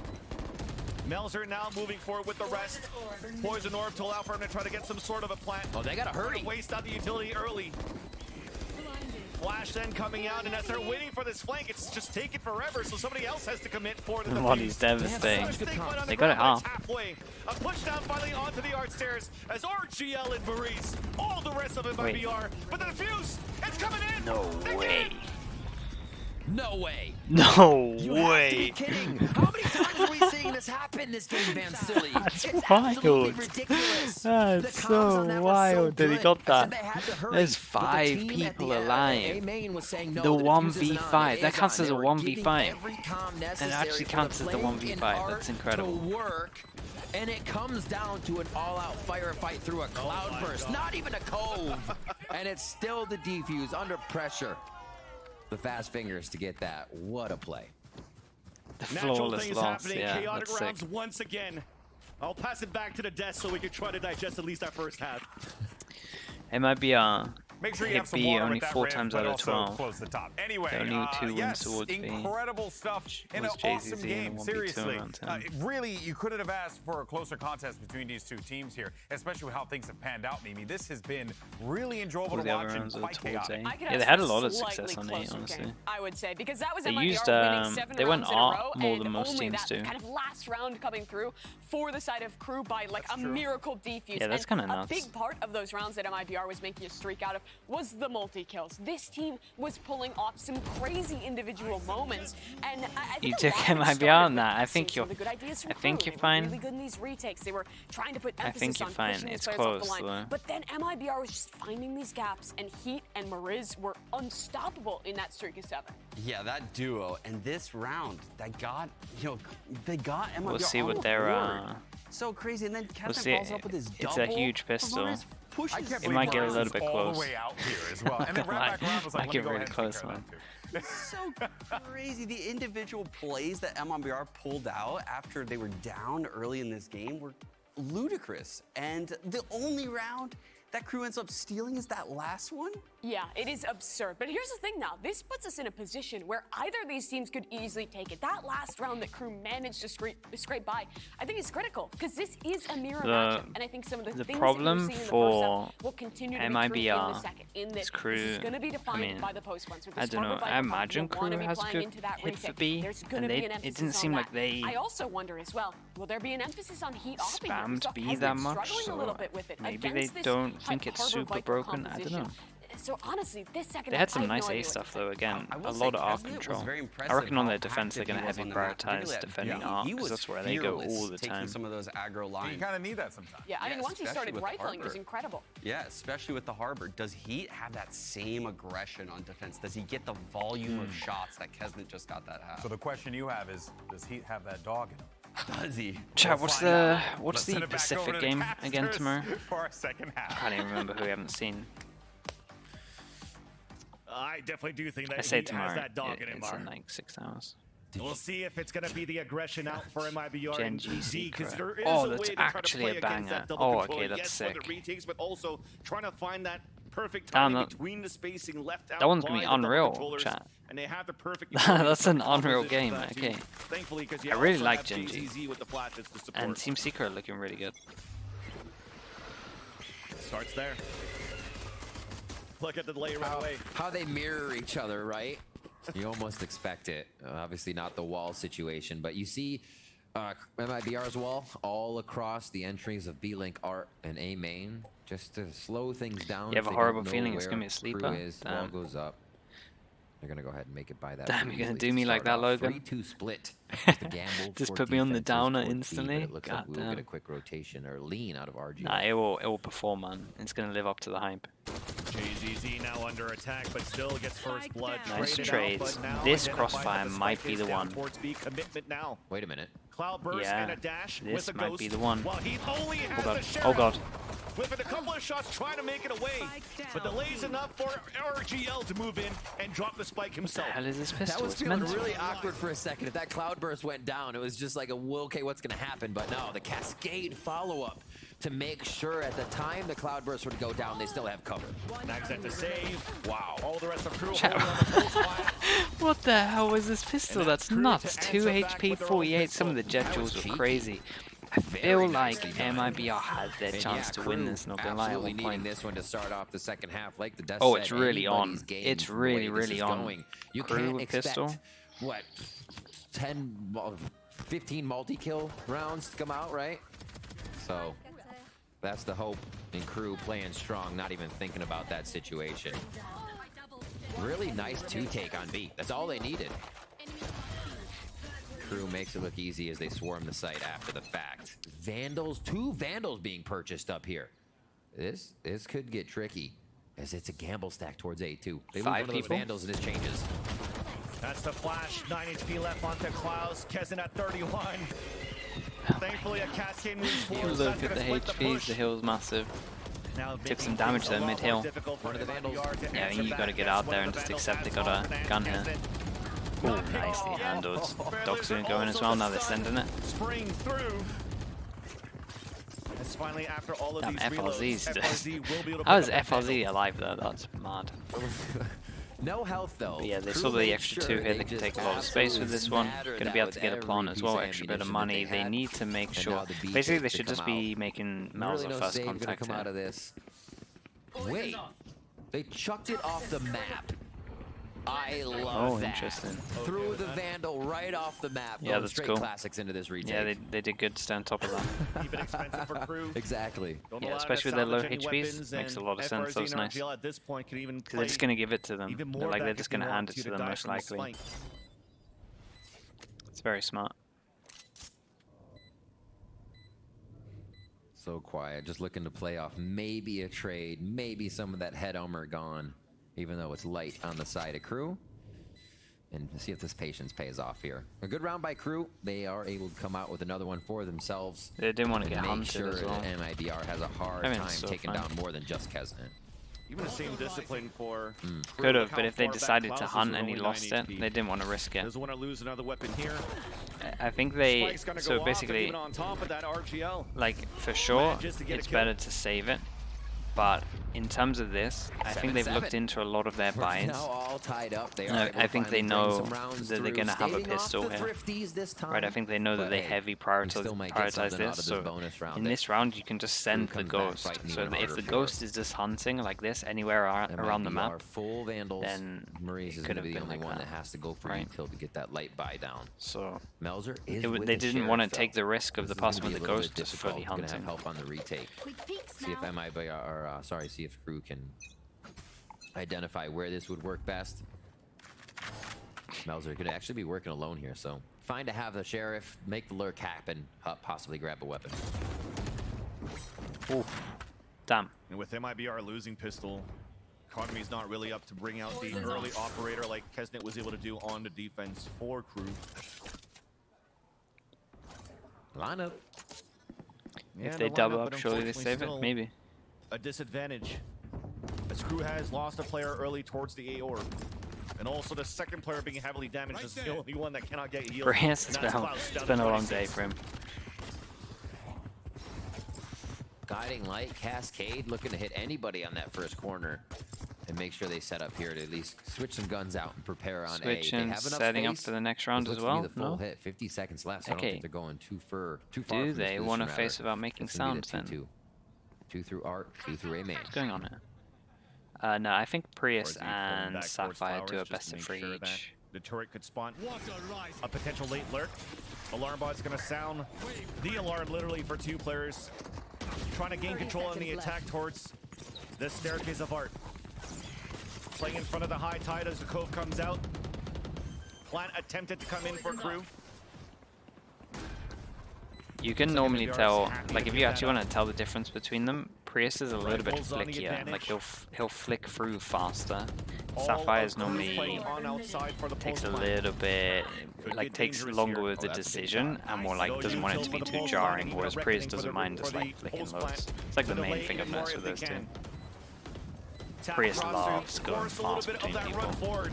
Melzer now moving forward with the rest. Poison Orb to allow for him to try to get some sort of a plant.
Oh, they gotta hurry.
Waste out the utility early. Flash then coming out, and as they're waiting for this flank, it's just taking forever, so somebody else has to commit for the
Molly's
defense.
devastating.
Snake bite on the
They got it
ground, but
half.
it's halfway. A push down finally onto the art stairs as RGL and Maurice, all the rest of it by
Wait.
BR, but the defuse, it's coming in.
No
They get
way.
it.
No way.
No
You have to
way.
be kidding. How many times are we seeing this happen this game, Van Silly?
That's
It's
wild.
absolutely ridiculous.
That's
The comms
so
on that was
wild that he
good.
got
I said
that.
they had to hurry,
There's
but the
5
team at
people
the,
alive.
A main was saying, no,
The
diffuse isn't on.
1v5.
It
That
is
counts
on.
as a
They were
1v5.
giving every comm
And it
necessary
actually
for
counts as the
flame
1v5.
and
That's
art
incredible.
To work, and it comes down to an all-out firefight through a cloudburst, not even a cove, and it's still the defuse under pressure. The fast fingers to get that. What a play.
The
Natural
flawless
things
loss.
happening.
Yeah,
Chaotic
that's
rounds
sick.
once again. I'll pass it back to the desk so we can try to digest at least that first half.
MIBR
Make sure you
hit
have some
B
water
only
with that
4
riff,
times
but
out of
also
12.
close the top. Anyway,
There are only 2 wins
yes,
towards B.
incredible stuff in an
Was
awesome
JZZ
game.
in a 1v2
Seriously,
around 10.
really, you couldn't have asked for a closer contest between these two teams here, especially with how things have panned out. Mimi, this has been really enjoyable
All
to
the other
watch and
rounds are
quite
towards
chaotic.
A.
I could
Yeah,
ask
they had
for
a lot of
slightly
success on A,
closer
honestly.
game, I would say, because that was
They
MIBR
used,
winning 7
they went
rounds in a row,
art more than
and
most
only
teams
that
do.
kind of last round coming through for the side of KRU by like a miracle defuse.
Yeah, that's
And
kinda nuts.
A big part of those rounds that MIBR was making a streak out of was the multi-kills. This team was pulling off some crazy individual moments, and I think
You
a
took
lot of it
MIBR
started
on
with
that. I
seeing
think
some of
you're-
the good ideas from
I think
KRU.
you're
They were
fine.
really good in these retakes. They were trying to put
I
emphasis
think you're
on
fine.
pushing these
It's
players off the
close,
line.
though.
But then MIBR was just finding these gaps, and Heat and Mariz were unstoppable in that streak of 7.
Yeah, that duo and this round, that got, they got MIBR
We'll see
on
what
the
their
board. So crazy, and then Captain
see.
follows up with his
It's
double.
a huge pistol.
Mariz pushes
I can't
It
believe
might get a
Mariz
little
was
bit
all
close.
the way out here as well. And then right back around was like,
Might
let
get
me go
really
ahead and
close,
take care of
man.
that too.
So crazy. The individual plays that MIBR pulled out after they were down early in this game were ludicrous. And the only round that KRU ends up stealing is that last one.
Yeah, it is absurd. But here's the thing now. This puts us in a position where either of these teams could easily take it. That last round that KRU managed to scrape by, I think is critical because this is a mirror matchup. And I think some of the things
problem
that we're seeing in the
for
first half will continue to be true in the
MIBR
second. In that
is
this
KRU,
is going to be defined
I mean,
by the post ones.
I don't know. I imagine KRU has a good hit for B, and it didn't seem like they
I also wonder as well, will there be an emphasis on Heat off
spammed B
has
that
been
much,
struggling a
so
little bit with it
maybe they
against this
don't think it's
Harbor
super
Viper
broken. I don't
composition.
know.
So honestly, this second
They
half,
had some
I have
nice
no
A
idea what
stuff
to
though.
expect.
Again,
I
a
will
lot
say
of art
Kesnet was
control.
very
I
impressive
reckon on
how
their defense they're
active
going to
he was
heavy
on the map,
prioritize
particularly at
defending
B.
art
He
because
was
that's where they go
fearless
all the
taking
time.
some of those aggro
You
lines.
kind of need that sometimes.
Yeah, I mean, once he
especially
started
with
rifling, it was
Harbor.
incredible.
Yeah, especially with the Harbor. Does Heat have that same aggression on defense? Does he get the volume of shots that Kesnet just got that half?
So the question you have is, does Heat have that dog in him?
Does he?
Chat,
We'll
what's
find
the
out.
what's
Let's
the
send it back over
Pacific
to the
game again
casters
tomorrow?
for our second half.
I can't even remember who we haven't seen.
I definitely do think that
I say
he has
tomorrow.
that dog in him.
It's
Mar.
in like 6 hours.
We'll see if it's going to be the aggression out for MIBR
Gen
and
G
Z, because
secret.
there is
Oh,
a
that's
way to try to
actually
play
a
against
banger.
that double
Oh,
control.
okay, that's
yes,
sick.
for the retakes, but also trying to find that perfect
Damn,
timing
that-
between the spacing left out.
that one's gonna
by
be
the double
unreal,
controllers,
chat.
And they have the perfect.
That's an unreal
opposition
game,
for that
okay.
too. Thankfully, because
I really like Gen G.
JZZ with the flashes to support.
And Team Secret are looking really good.
Starts there. Look at the delay right away.
How they mirror each other, right? You almost expect it. Obviously not the wall situation, but you see MIBR's wall all across the entries of B-Link Art and A main, just to slow things down.
You have
if
a
they
horrible
don't know
feeling it's
where
gonna be a
KRU
sleeper?
is. Wall
Damn.
goes up. They're gonna go ahead and make it by that.
Damn,
pretty
you're gonna
easily
do
to
me like
start
that,
off.
Logan?
3-2 split. Just a gamble
Just
for
put me on the
defenses
downer
towards B,
instantly?
but it looks like we will
Goddamn.
get a quick rotation or lean out of RG.
Nah, it will perform, man. It's gonna live up to the hype.
JZZ now under attack, but still gets first blood.
Nice
traded
trades.
Out, but now
This
identified
crossfire
that the
might
spike
be
is
the
down
one.
towards B. Commitment now.
Wait a minute.
Cloudburst
Yeah,
and a dash
this
with a
might
ghost.
be the one.
While he only has
Oh god.
the sheriff.
Oh god.
Whipping a couple of shots, trying to make it away, but delays enough for RGL to move in and drop the spike
What
himself.
the hell is this
That
pistol?
was
It's
feeling
mental.
really awkward for a second. If that cloudburst went down, it was just like, okay, what's going to happen? But no, the cascade follow-up to make sure at the time the cloudburst would go down, they still have cover.
Max at the save.
Wow.
All the rest of crew
Chat.
holding on the pulse fire.
What the hell was this pistol?
And
That's
that's
nuts.
Crew to
2
answer back
HP,
with their own
48. Some of the
pistol.
jet
That was
duels were
cheeky.
crazy. I
Very
feel like
nicely done.
MIBR had their
And
chance
yeah,
to win
KRU
this, not gonna lie, at
absolutely
one
needing
point.
this one to start off the second half, like the Death
Oh,
said,
it's really
anybody's
on.
game
It's
from the
really,
way this
really
is
on.
going. You
KRU
can't
with
expect,
pistol.
what, 15 multi-kill rounds to come out, right? So that's the hope in KRU playing strong, not even thinking about that situation. Really nice 2-take on B. That's all they needed. KRU makes it look easy as they swarm the site after the fact. Vandals, 2 Vandals being purchased up here. This could get tricky, as it's a gamble stack towards A2. They lose one of those Vandals and it changes.
That's the flash. 9 HP left onto Klaus. Kezen at 31. Thankfully, a cascade moves forward.
Look at the HPs, the heal's massive. Took some damage though, mid-hill. Yeah, you gotta get out there and just accept they got a gun here. Oh, nicely handled. Doc's gonna go in as well, now they're sending it.
Spring through. It's finally after all of
Damn,
these
FLZ's
FLZ will be able to
How is
pick up that
FLZ alive though? That's mad.
No health though.
But yeah, they saw the extra 2 here. They can take a lot of space with this one. Gonna be able to get a plant as well, extra bit of money. They need to make sure. Basically, they should just be making Mel's first contact
come out of this. Wait, they chucked it off the map. I love that.
Interesting.
Threw the Vandal right off the map.
Yeah, that's
straight
cool.
classics into this retake.
Yeah, they did good to stay on top of that.
Keep it expensive for KRU.
Exactly.
Yeah, especially with their low HPs, makes a lot of sense. That was nice.
At this point could even
Because they're just gonna give it to them. They're just gonna hand it to them most likely. It's very smart.
So quiet, just looking to play off maybe a trade, maybe some of that head armor gone, even though it's light on the side of KRU. And see if this patience pays off here. A good round by KRU. They are able to come out with another one for themselves.
They didn't want to get hunted
sure
as well.
MIBR has a hard time taking down more than just Kezen.
Even the same discipline for
could have, but if they decided to hunt and he lost it, they didn't want to risk it.
Doesn't want to lose another weapon here.
I think they so basically
on top of that RGL.
Like for sure it's better to save it. But in terms of this, I think they've looked into a lot of their buy-ins.
All tied up.
I think they know that they're going to have a pistol here. Right, I think they know that they heavy prioritize this. So in this round, you can just send the Ghost. So if the Ghost is just hunting like this anywhere around the map, then
Maurice is going to be the only one that has to go for kill to get that light buy down.
So
Melzer
they didn't want to take the risk of the person with the Ghost just fully hunting.
Help on the retake. See if MIBR see if KRU can identify where this would work best. Melzer could actually be working alone here, so fine to have the sheriff make the lurk happen, possibly grab a weapon.
Ooh. Damn.
And with MIBR losing pistol, Economy's not really up to bring out the early operator like Kesnet was able to do on the defense for KRU.
Lineup.
If they double up, surely they save it? Maybe.
A disadvantage, as KRU has lost a player early towards the A orb, and also the second player being heavily damaged is the only one that cannot get healed.
It's been a long day for him.
Guiding light, Cascade looking to hit anybody on that first corner and make sure they set up here to at least switch some guns out and prepare on A. They have
setting up for the next round as well.
The full hit, 50 seconds left. So I don't think they're going too far.
Do they want to face without making sounds then?
2 through Art, 2 through A main.
What's going on here? No, I think Prius and Sapphire do a best of 3 each.
The turret could spawn a potential late lurk. Alarm bot's gonna sound the alarm literally for 2 players. Trying to gain control on the attack towards the staircase of Art. Playing in front of the high tide as the cove comes out. Plant attempted to come in for KRU.
You can normally tell, like if you actually want to tell the difference between them, Prius is a little bit flickier, like he'll flick through faster. Sapphire's normally takes a little bit, like takes longer with the decision and more like doesn't want it to be too jarring, whereas Prius doesn't mind just like flicking loads. It's like the main thing I've noticed with those two. Prius loves going fast between people.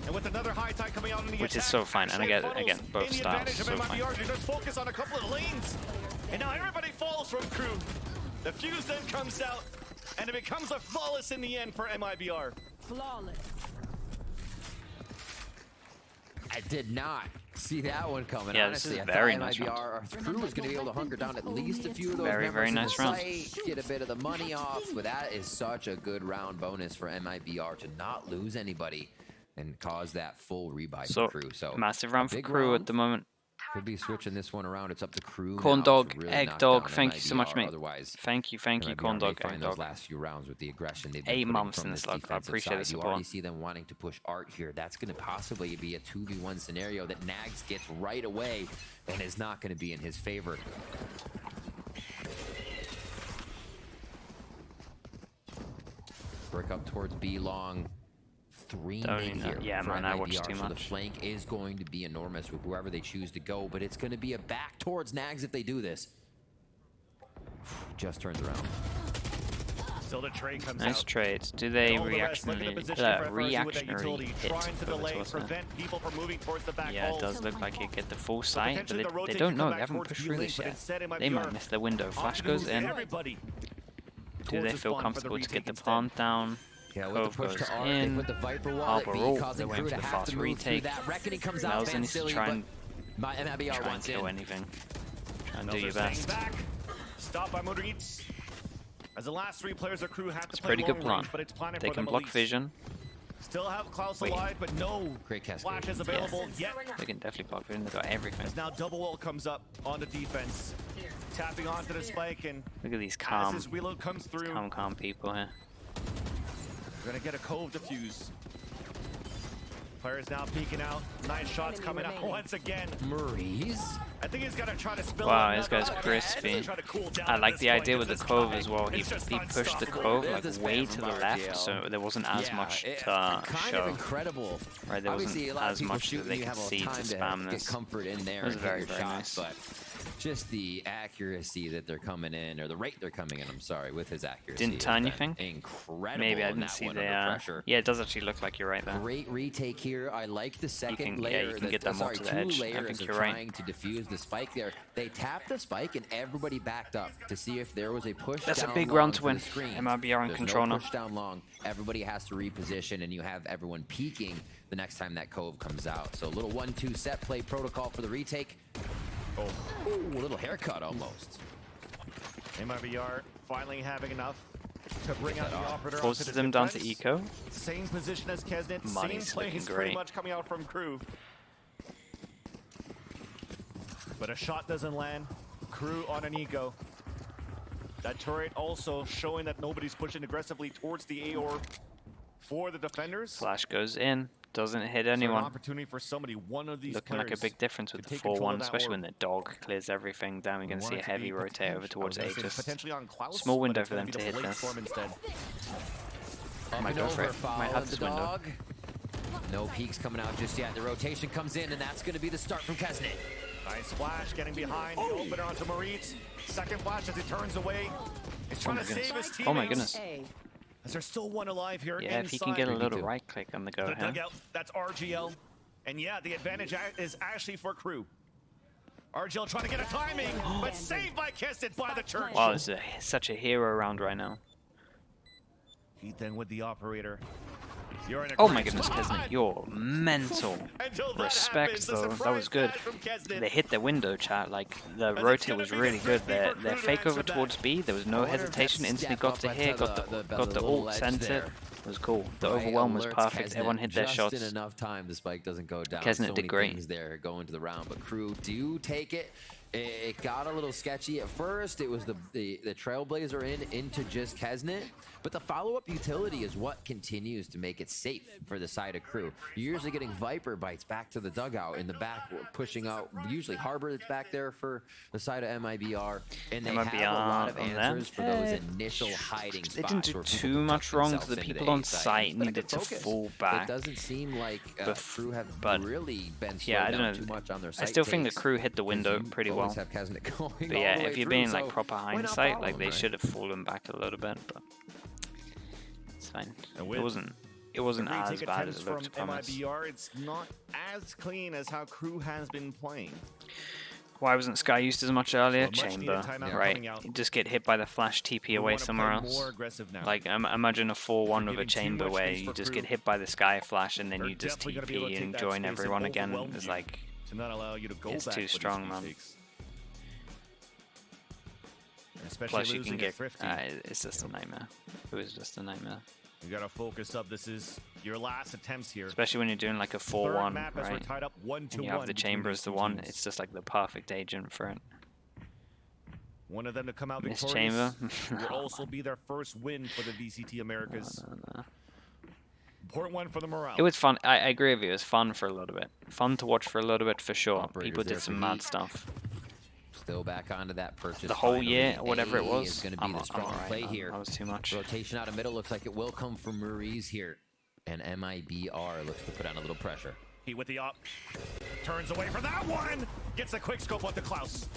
And with another high tide coming out in the
which is so fine, and again both styles so fine.
Just focus on a couple of lanes, and now everybody falls from KRU. The fuse then comes out, and it becomes a flawless in the end for MIBR.
Flawless.
I did not see that one coming.
Yeah,
honestly.
this is very nice round.
Our KRU was going to be able to hunker down at least a few of those
very nice round.
Get a bit of the money off, but that is such a good round bonus for MIBR to not lose anybody and cause that full rebuy for KRU. So
massive round for KRU at the moment.
Could be switching this one around. It's up to Crew.
Corn
now
dog,
to really
egg
knock
dog.
down
Thank you so much,
MIBR.
mate.
Otherwise,
Thank you,
MIBR
corn
may
dog, egg
find those
dog.
last few rounds with the aggression they've
8
been
months
putting
in
from
this log. I
defensive
appreciate the
side. You already
support.
see them wanting to push Art here. That's going to possibly be a 2v1 scenario that Nags gets right away and is not going to be in his favor. Brick up towards B long. 3 mid here.
Yeah,
for
man, I
MIBR,
watched too
so the
much.
flank is going to be enormous with whoever they choose to go, but it's going to be a back towards Nags if they do this. Just turns around.
Still the trade comes
Nice
out.
trade. Do they
All the rest, look at the position for FRZ with that
reactionary
utility,
hit
trying to
over
delay,
towards them?
prevent people from moving towards the back
Yeah, it
walls.
does look like it get the full sight, but
Potentially the
they
rotate
don't
can
know.
come
They
back
haven't
towards
pushed
B
through
lane,
this
but
yet.
instead
They might
MIBR
miss the window. Flash
opted
goes
to
in.
move everybody
Do
towards
they
the
feel
spawn for the
comfortable to get
retake
the
instead.
plant down?
Yeah, with
Cove
the push
goes
to Art,
in.
they put the Viper wall
Harbor
at B,
roll.
causing
They're
Crew
waiting
to
for the
have
fast
to move through
retake.
that. Reckoning comes out,
Mel's in
Van
to
Silly,
try and
but MIBR
try and
wants
kill
in.
anything. Try and do
Mel's
your
staying
best.
back. Stopped by Moritz. As the last 3 players of Crew have to play
Pretty good
long
plan.
range, but it's planning
They
for
can
them
block
at least.
vision.
Still have Klaus
Wait.
alive, but no
Great cascade.
flashes available yet.
They can definitely block vision. They've got everything.
As now double wall comes up on the defense, tapping onto the spike, and
Look at these
as
calm,
his reload comes through,
calm people here.
we're gonna get a Cove defuse. Players now peeking out. Nice shots coming out once again.
Murray's.
I think he's gonna try to spill
Wow,
another
this guy's
one.
crispy.
Try to cool down
I
at
like
this
the
point,
idea
'cause
with the
this
Cove
guy
as well. He
is just
pushed the
unstoppable.
Cove
There's
like
this
way
man
to
from
the left,
RGL.
so there wasn't as much
kind
to
of
show.
incredible.
Right, there
Obviously,
wasn't
a lot of
as
people
much that
shooting,
they
you
could
have a
see to
time
spam
get
this.
comfort in there
It was
and
very,
hit your
very
shots,
nice.
but just the accuracy that they're coming in, or the rate they're coming in, I'm sorry, with his accuracy.
Didn't turn, you
has been
think?
Incredible.
Maybe I
in
didn't
that
see
one
the.
under pressure.
Yeah, it does actually look like you're right there.
Great retake here. I like the second
can- yeah,
layer.
you can get that more to the edge. I
Layers
think
of
you're right.
trying to defuse the spike there. They tapped the spike and everybody backed up to see if there was a push
That's a
down
big
long
round to
the
win.
screen.
MIBR in
There's
control
no
now.
push down long. Everybody has to reposition, and you have everyone peeking the next time that Cove comes out. So a little 1-2 set play protocol for the retake. Oh, ooh, a little haircut almost.
MIBR finally having enough to bring out the operator.
Forces
onto the
them down to
defense.
eco.
Same position as Kesnet,
Money's
same plays
looking
pretty
great.
much coming out from Crew. But a shot doesn't land. Crew on an eco. That turret also showing that nobody's pushing aggressively towards the AOR for the defenders.
Flash goes in. Doesn't hit
So an
anyone.
opportunity for somebody, one of these
Looking like a
players
big difference with
to
the
take control of
4-1,
that
especially
orb.
when the dog clears everything down. We're going to see a heavy rotate over towards A. Just
potentially on Klaus,
small
but
window
it's
for
gonna
them
be
to
the
hit
Blade
this.
Storm instead.
Up
Might
and
go for
over,
it.
foul
Might have
the
this window.
dog. No peeks coming out just yet. The rotation comes in, and that's going to be the start from Kesnet.
Nice flash, getting behind the opener onto Moritz. Second flash as he turns away. He's trying to save his teammates.
Oh my goodness.
A.
As there's still one alive here
Yeah, if he can get a little right click on the go
The
here.
dugout, that's RGL. And yeah, the advantage is actually for Crew. RGL trying to get a timing, but saved by Kesset by the church.
Wow, it's such a hero round right now.
Heat then with the operator. You're in a
Oh my
great
goodness,
spot.
Kesnet, you're mental.
Until that
Respect
happens, the
though, that
surprise
was good.
flash from Kesnet.
They hit their window, chat. Like the
it's
rotate
gonna
was
be
really
the
good.
50
Their
for Crew to
fake over
answer that.
towards B, there was
I
no
wonder if
hesitation.
that
Instantly
step
got
up
the
onto
hit, got
the
the
little
ult
ledge
sent it.
there.
Was cool. The
Right,
overwhelm was
alerts
perfect.
Kesnet
Everyone hit their
just
shots.
in enough time the spike doesn't go down.
Kesnet
so
did
many
great.
things there going to the round, but Crew do take it. It got a little sketchy at first. It was the Trailblazer into just Kesnet, but the follow-up utility is what continues to make it safe for the side of Crew. You're usually getting Viper bites back to the dugout in the back, pushing out. Usually Harbor that's back there for the side of MIBR, and they have a lot of
on
answers
them.
for those initial hiding spots.
They didn't do
where people
too
can
much
tuck
wrong.
themselves
The
into
people
the
on
A side.
site
It's been a
needed
good
to
focus.
fall back.
It doesn't seem like Crew have
but
really been slowed
yeah, I
down
don't
too
know.
much on their
I
site
still think the
takes,
Crew hit the
'cause
window
you
pretty
always
well.
have Kesnet going
But
all
yeah,
the way
if you're
through,
being
so
like proper
why not
hindsight,
follow
like
him,
they
right?
should have fallen back a little bit, but it's fine.
And
It
with
wasn't. It wasn't
the
as
retake
bad
attempts
as it looked.
from
Promise.
MIBR, it's not as clean as how Crew has been playing.
Why wasn't Sky used as much earlier?
So a much needed
Chamber,
timeout
right?
coming out.
You just get hit by the flash TP away
wanna
somewhere
play
else.
more aggressive now.
Like imagine a 4-1
You're
of a
giving too
chamber
much
where
space
you
for
just
Crew.
get hit by the Sky flash and then
They're
you just
definitely gonna be able to
TP
take
and
that
join
space and
everyone again.
overwhelm
It's
you
like
to not allow you to go
it's
back
too
for these
strong, man.
retakes. And especially
plus you
losing
can
at
get.
Thrifty.
It's just a nightmare. It was just a nightmare.
You gotta focus up. This is your last attempts here.
Especially when you're doing like a 4-1,
map as we're
right?
tied up 1-1
And you have the chamber as the one. It's just like the perfect agent for it.
One of them to come out
Miss
victorious
chamber.
will also be their first win for the VCT Americas.
No.
Important one for the morale.
It was fun. I agree with you. It was fun for a little bit. Fun to watch for a little bit for sure.
Operators
People
there
did some
for
mad
Heat.
stuff.
Still back onto that purchase.
The whole
finally.
year, or whatever it
A
was.
is going to be
I'm
the strong
alright,
play
man.
here.
That was too much.
Rotation out of middle looks like it will come from Maurice here. And MIBR looks to put on a little pressure.
He with the up. Turns away for that one. Gets a quick scope onto Klaus.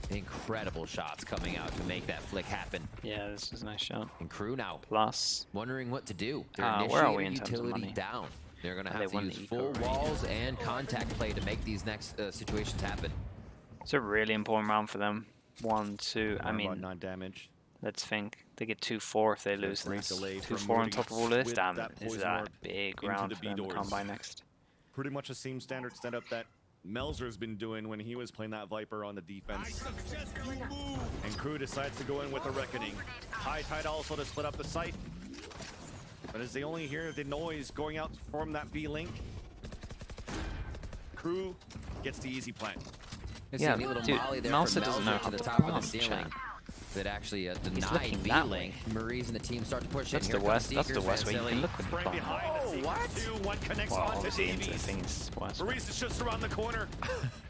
Incredible shots coming out to make that flick happen.
Yeah, this was a nice shot.
And Crew now
Plus,
wondering what to do. They're
where are we
initiating
in terms of
utility
money?
down. They're going to
They
have to
won
use
the
full
eco, right?
walls and contact play to make these next situations happen.
it's a really important round for them. 1, 2. I mean,
not damaged.
let's think. They get 2-4 if they lose
great
this.
delay from
2-4 on top of all this.
with
Damn,
that
is
poison
that
orb
big
into
round
the
for them to
B
come by
doors.
next.
Pretty much the same standard setup that Melzer's been doing when he was playing that Viper on the defense. And Crew decides to go in with a reckoning. High Tide also to split up the site. But as they only hear the noise going out from that B link, Crew gets the easy plant.
It's
Yeah,
a neat little
dude,
molly there
Melsa
from
doesn't
Melzer
know
to
how
the
to
top of the
plant,
ceiling.
chat.
That actually denied
looking
B
that
link. Maurice and the team start to push
That's
in.
the
Here
worst.
comes
That's the
Seekers,
worst way you
Van
can
Silly.
look when you
Frame
plant.
behind the sequence. One connects
Well,
onto
obviously into the
Davies.
thing is worse.
Maurice is just around the corner,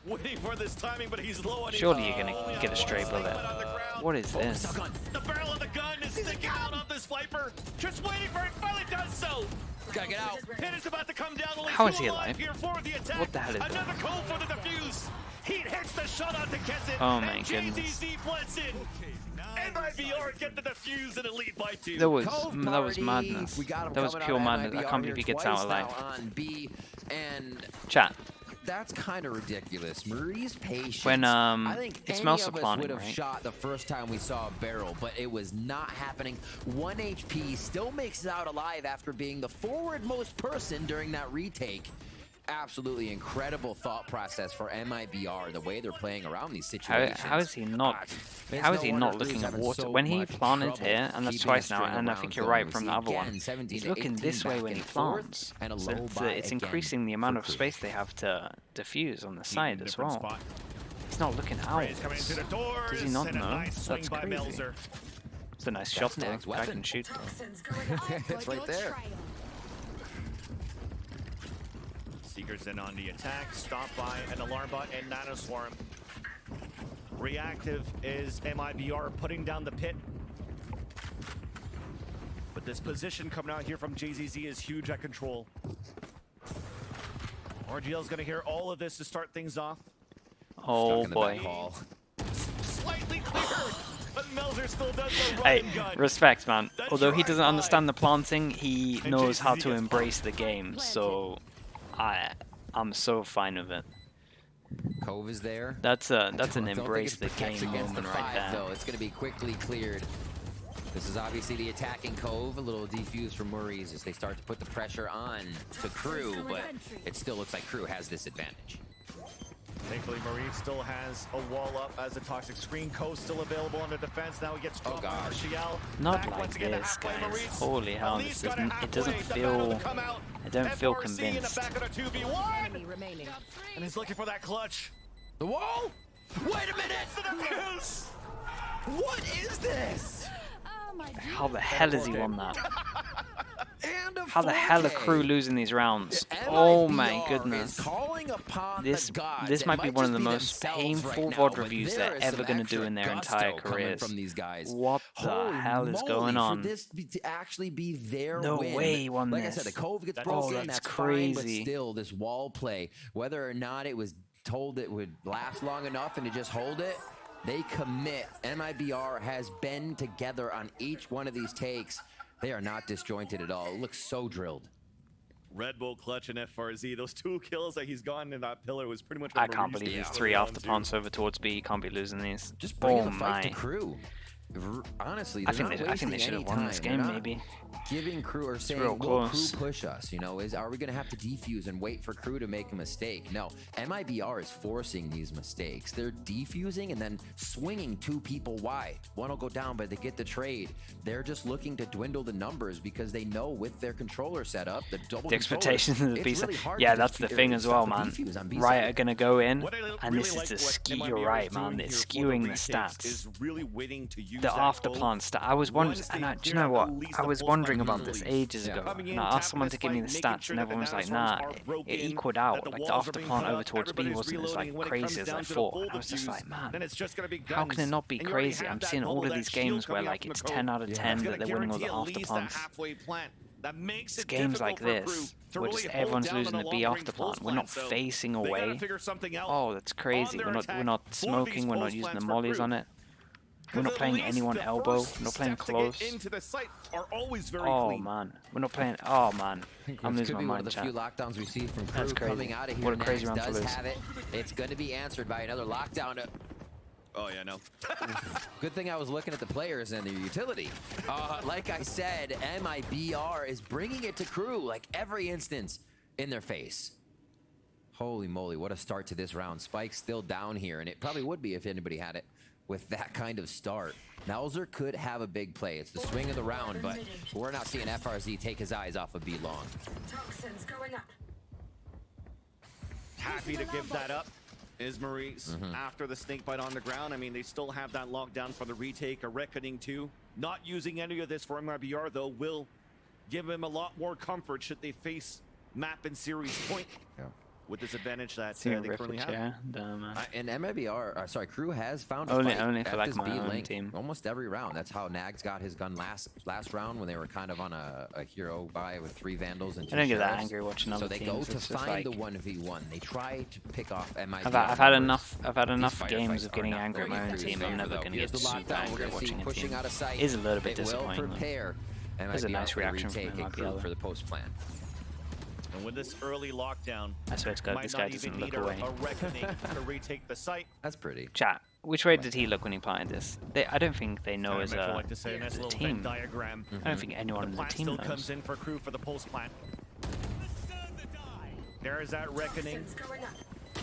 waiting for this timing, but he's low on his
Surely you're gonna get a stray bullet. What is this?
The barrel of the gun is sticking out of this Viper. Just waiting for it. Finally does so.
Gotta get out.
Hit is about to come down. Only
How
two
is he
alive
alive?
here for the attack.
What the hell is that?
Another call for the defuse. Heat hits the shot on to Kesset.
Oh my
and
goodness.
JZZ floods in. MIBR get the defuse and a lead by 2.
That was
Cove
madness.
We got him
That was
coming
pure
out.
madness. I
MIBR
can't believe he
here
gets out
twice
alive.
now on B, and
Chat.
that's kind of ridiculous. Marie's patience.
When,
I think
it
any
smells
of
of
us
planning,
would have
right?
shot the first time we saw a barrel, but it was not happening. 1 HP still makes it out alive after being the forward-most person during that retake. Absolutely incredible thought process for MIBR, the way they're playing around these situations.
How is he not?
It's
How is
no
he
wonder
not
Crew's
looking at
having
water?
so
When he
much
planted
trouble
here, and that's
keeping
twice
a
now,
string
and I
of
think
rounds
you're right
going.
from
We
the
see
other one.
again, 17
He's
to
looking
18
this way
back
when he
and forth,
plants.
and a
So
low buy
it's
again
increasing the
for
amount of
Crew.
space they have to diffuse on the side as
Different
well.
spot.
He's not looking out.
He's coming into the doors.
Does he not
and a
know?
nice swing
That's
by
crazy.
Melzer.
It's a nice
That's
shot though.
next
Guy
weapon.
can shoot.
It's right there.
Seekers in on the attack, stop by an alarm bot and nanoswarm. Reactive is MIBR putting down the pit. But this position coming out here from JZZ is huge at control. RGL's gonna hear all of this to start things off.
Oh
Stuck in the
boy.
back hall.
Slightly cleared, but Melzer still does the run
Hey,
and gun.
respect, man.
That's
Although he
right,
doesn't
bye.
understand the planting, he
And
knows how
JCZ
to
gets
embrace the game. So, I'm so fine with it.
Cove is there.
That's
I
an
don't think
embrace
it
the
protects
game
against the
moment right
5,
there.
though. It's going to be quickly cleared. This is obviously the attacking Cove. A little defuse from Maurice as they start to put the pressure on the Crew, but it still looks like Crew has this advantage.
Thankfully, Maurice still has a wall up as a toxic screen. Coast still available under defense. Now he gets dropped by
gosh.
Martial.
Not
Back
like
once again to
this,
halfway,
guys.
Maurice.
Holy hell,
Elise
this
got
isn't,
halfway.
it doesn't
The battle to
feel,
come out.
I don't feel
FRC in the
convinced.
back of a 2v1.
Enemy remaining.
And he's looking for that clutch.
The wall? Wait a minute!
The defuse.
What is this?
How the hell has he won that?
And a
How the hell are
4K.
Crew losing these rounds?
MIBR
Oh my
is
goodness.
calling upon
This
the gods.
this
It
might be one of
just
the
be
most
themselves
painful
right now,
VOD
but
reviews
there
they're
is
ever
some
going to do
extra
in their
gusto
entire
coming
careers.
from these guys.
What the
Holy
hell is
moly,
going on?
For this to actually be their
No
win.
way he won
Like
this.
I said, the Cove gets
That's
broken.
that's
That's fine, but
crazy.
still, this wall play, whether or not it was told it would last long enough and to just hold it, they commit. MIBR has been together on each one of these takes. They are not disjointed at all. It looks so drilled.
Red Bull clutch and FRZ. Those 2 kills that he's gotten in that pillar was pretty much what
I can't
Maurice
believe
did
these
for
3
round
after
2.
plants over towards B. You can't be losing these.
Just bringing
Oh
the fight
my.
to Crew. honestly,
I think they should have won this game, maybe.
Giving Crew or saying, will Crew push us? You know, are we going to have to defuse and wait for Crew to make a mistake? No, MIBR is forcing these mistakes. They're defusing and then swinging 2 people wide. One will go down, but they get the trade. They're just looking to dwindle the numbers because they know with their controller setup, the expectations of the B side.
Yeah, that's the thing as well, man. Riot are going to go in, and this is to skew. You're right, man. It's skewing the stats. The after plant stat. I was wondering, and do you know what? I was wondering about this ages ago, and I asked someone to give me the stats, and everyone was like, nah, it equaled out. Like, the after plant over towards B wasn't as like crazy as I thought. I was just like, man, how can it not be crazy? I'm seeing all of these games where like it's 10 out of 10 that they're winning all the after plants. It's games like this, where just everyone's losing the B after plant. We're not facing away. Oh, that's crazy. We're not smoking. We're not using the mollies on it. We're not playing anyone elbow. We're not playing close. Oh man, we're not playing. Oh man, I'm losing my mind. Chat.
Few lockdowns received from Crew coming out of here.
What a crazy round to lose.
It's going to be answered by another lockdown.
Oh yeah, no.
Good thing I was looking at the players and their utility. Like I said, MIBR is bringing it to Crew like every instance in their face. Holy moly, what a start to this round. Spike's still down here, and it probably would be if anybody had it. With that kind of start, Melzer could have a big play. It's the swing of the round, but we're not seeing FRZ take his eyes off of B long.
Toxins going up.
Happy to give that up is Maurice after the snake bite on the ground. I mean, they still have that lockdown for the retake, a reckoning too. Not using any of this for MIBR though will give him a lot more comfort should they face map and series point. Yeah. With this advantage that they currently have.
And MIBR, sorry, Crew has found
a
fight
only for like
this
my
B
own
link
team.
Almost every round. That's how Nags got his gun last round when they were kind of on a hero buy with 3 Vandals and 2
I don't get that
sheriffs.
angry watching other teams.
So they go to find the
like...
1v1. They try to pick off MIBR.
I've had enough games of getting angry at my own team. I'm never going to get super angry watching a team. It is a little bit disappointing. There's a nice reaction from MIBR
for the post plan.
And with this early lockdown,
I swear to God, this guy doesn't look away.
A reckoning to retake the site.
That's pretty.
Chat, which way did he look when he planted this? I don't think they know as a team.
Diagram.
I don't think anyone in the team knows.
Still comes in for Crew for the post plant. There is that reckoning.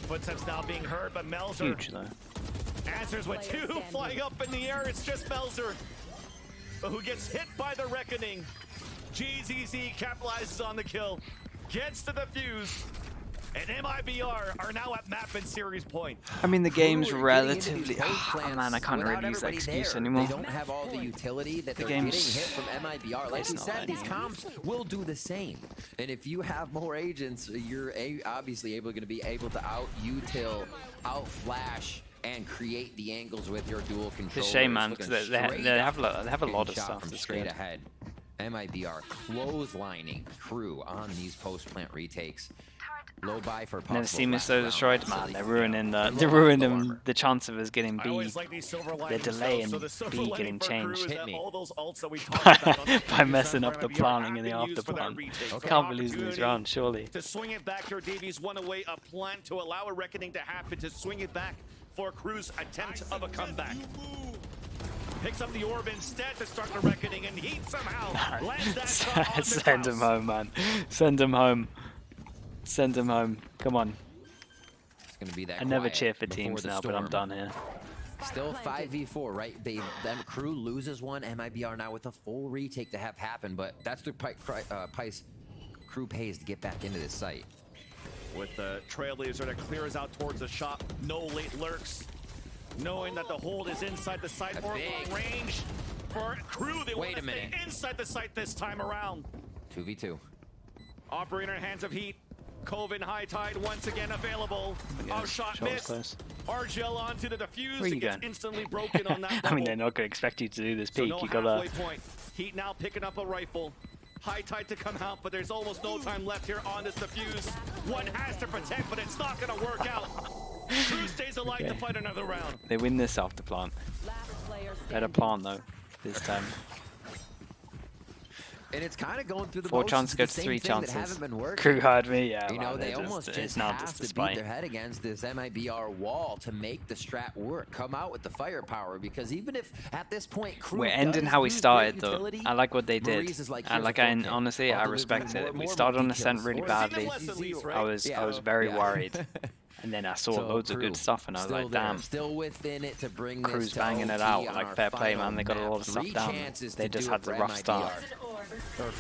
Footsteps now being heard, but Melzer
huge though.
Answers with 2 flying up in the air. It's just Melzer, but who gets hit by the reckoning. GZZ capitalizes on the kill. Gets to the fuse, and MIBR are now at map and series point.
I mean, the game's relatively... Oh, man, I can't really use that excuse anymore.
They don't have all the utility that they're getting hit from MIBR. Like we said, these comps will do the same. And if you have more agents, you're obviously going to be able to out-util, out-flash, and create the angles with your dual controllers.
It's a shame, man, because they have a lot of stuff
from straight ahead. MIBR clotheslining Crew on these post-plant retakes. Low buy for possible.
Never seen me so destroyed, man. They're ruining the chance of us getting B. They're delaying B getting changed.
Hit me.
By messing up the planning in the after plan. Can't be losing this round, surely.
To swing it back here, Davies one away, a plan to allow a reckoning to happen, to swing it back for Crew's attempt of a comeback. Picks up the orb instead to start the reckoning, and he somehow lands that shot on the
Send him home, man. Send him home. Send him home. Come on.
It's gonna be that.
I never cheer for teams now, but I'm done here.
Still 5v4, right? Crew loses one. MIBR now with a full retake to have happen, but that's the price Crew pays to get back into this site.
With the Trailblazer that clears out towards the shop, no late lurks. Knowing that the hold is inside the site for long range for Crew. They want to stay inside the site this time around.
2v2.
Operator in hands of heat. Coven High Tide once again available. Off shot miss. Argel onto the defuse.
Where are you
gets
going?
instantly broken on that.
I mean, they're not going to expect you to do this peek.
So no
You gotta.
point. Heat now picking up a rifle. High Tide to come out, but there's almost no time left here on this defuse. One has to protect, but it's not going to work out. Crew stays alive to fight another round.
They win this after plant. Better plant though, this time.
And it's kind of going through the
4 chances go to 3 chances. Crew hired me, yeah.
You know,
man,
they almost just have to beat their head against this MIBR wall to make the strat work. Come out with the firepower, because even if at this point Crew
we're ending how we started though. I like what they did. Honestly, I respect it. We started on Ascent really badly. I was very worried. And then I saw loads of good stuff, and I was like, damn.
Still within it to bring
Crew's banging it out. Like, fair play, man. They got a lot of stuff down. They just had the rough start.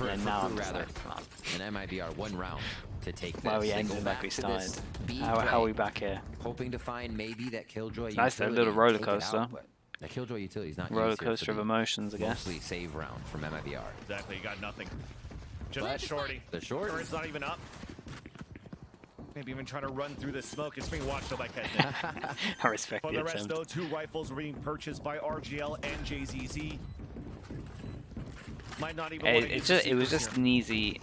And now I'm just like, come on.
And MIBR 1 round to take this.
Well, we ended like we started. How are we back here?
Hoping to find maybe that Killjoy.
Nice, a little roller coaster.
The Killjoy utility is not
roller coaster of emotions, I guess.
Mostly save round from MIBR.
Exactly, you got nothing. Just shorty.
The short.
Turret's not even up. Maybe even trying to run through the smoke. It's being watched by Kesman.
I respect
For
the
the rest,
attempt.
though, 2 rifles were being purchased by RGL and JZZ. Might not even.
It was just an easy,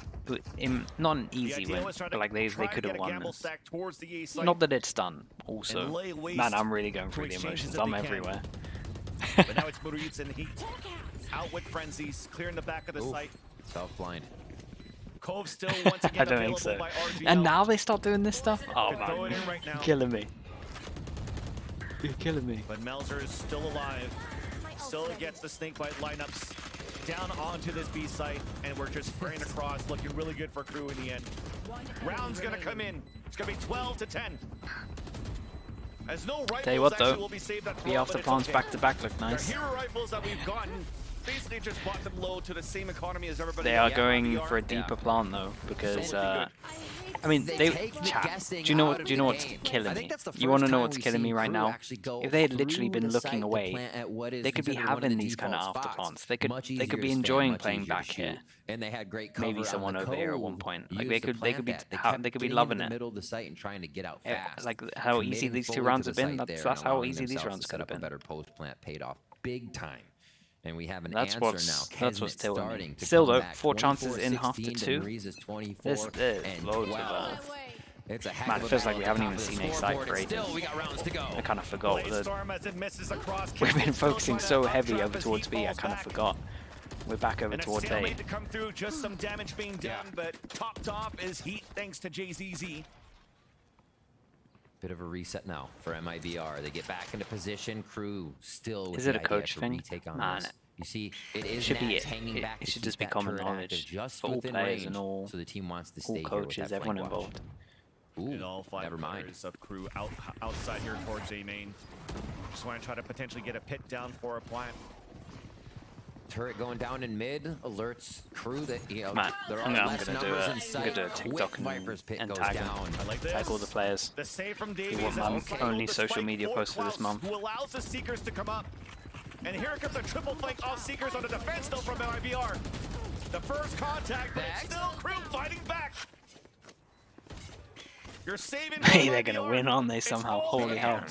not an easy win, but like they could have won this. Not that it's done. Also, man, I'm really going through the emotions. I'm everywhere.
But now it's Muruit's in the heat. Out with frenzies, clearing the back of the site.
Self-blind.
Cove still once again
I don't think so.
by RGL.
And now they start doing this stuff? Oh man,
Right now.
you're killing me. You're killing me.
But Melzer is still alive. Still gets the snakebite lineups down onto this B site, and we're just spraying across, looking really good for Crew in the end. Round's gonna come in. It's gonna be 12-10. As no rifles
Tell you what though,
will be saved at
be off the plants back to back look nice.
The hero rifles that we've gotten basically just brought them low to the same economy as everybody.
They are going for a deeper plant though, because I mean, do you know what's killing me? You want to know what's killing me right now? If they had literally been looking away, they could be having these kind of after plants. They could be enjoying playing back here.
And they had great
maybe someone over here at one point. Like they could be loving it.
Middle of the site and trying to get out fast.
Like how easy these 2 rounds have been. That's how easy these rounds could have been.
Better post plant paid off big time. And we have an
that's
answer now.
That's what's tilting me. Still though, 4 chances in half to 2. There's loads of
it's a
man, it feels like we haven't even seen a side for ages. I kind of forgot that we've been focusing so heavy over towards B. I kind of forgot. We're back over towards A.
To come through, just some damage being done, but topped off is heat thanks to JZZ.
Bit of a reset now for MIBR. They get back into position. Crew still.
Is it a coach thing?
Man, you see, it is hanging back.
It should just be common knowledge for all players and all.
So the team wants to
all
stay
coaches, everyone involved.
Ooh, and all 5 players of Crew outside here towards A main. Just want to try to potentially get a pit down for a plant.
Turret going down in mid alerts Crew that
man,
there
I'm
are
gonna do a TikTok and tag them.
I like this.
Tag all the players.
The save from Davey
is only social media post for this month.
Who allows the Seekers to come up. And here comes a triple flank off Seekers on the defense though from MIBR. The first contact, but it's still Crew fighting back. You're saving.
Hey, they're gonna win, aren't they? Somehow, holy hell!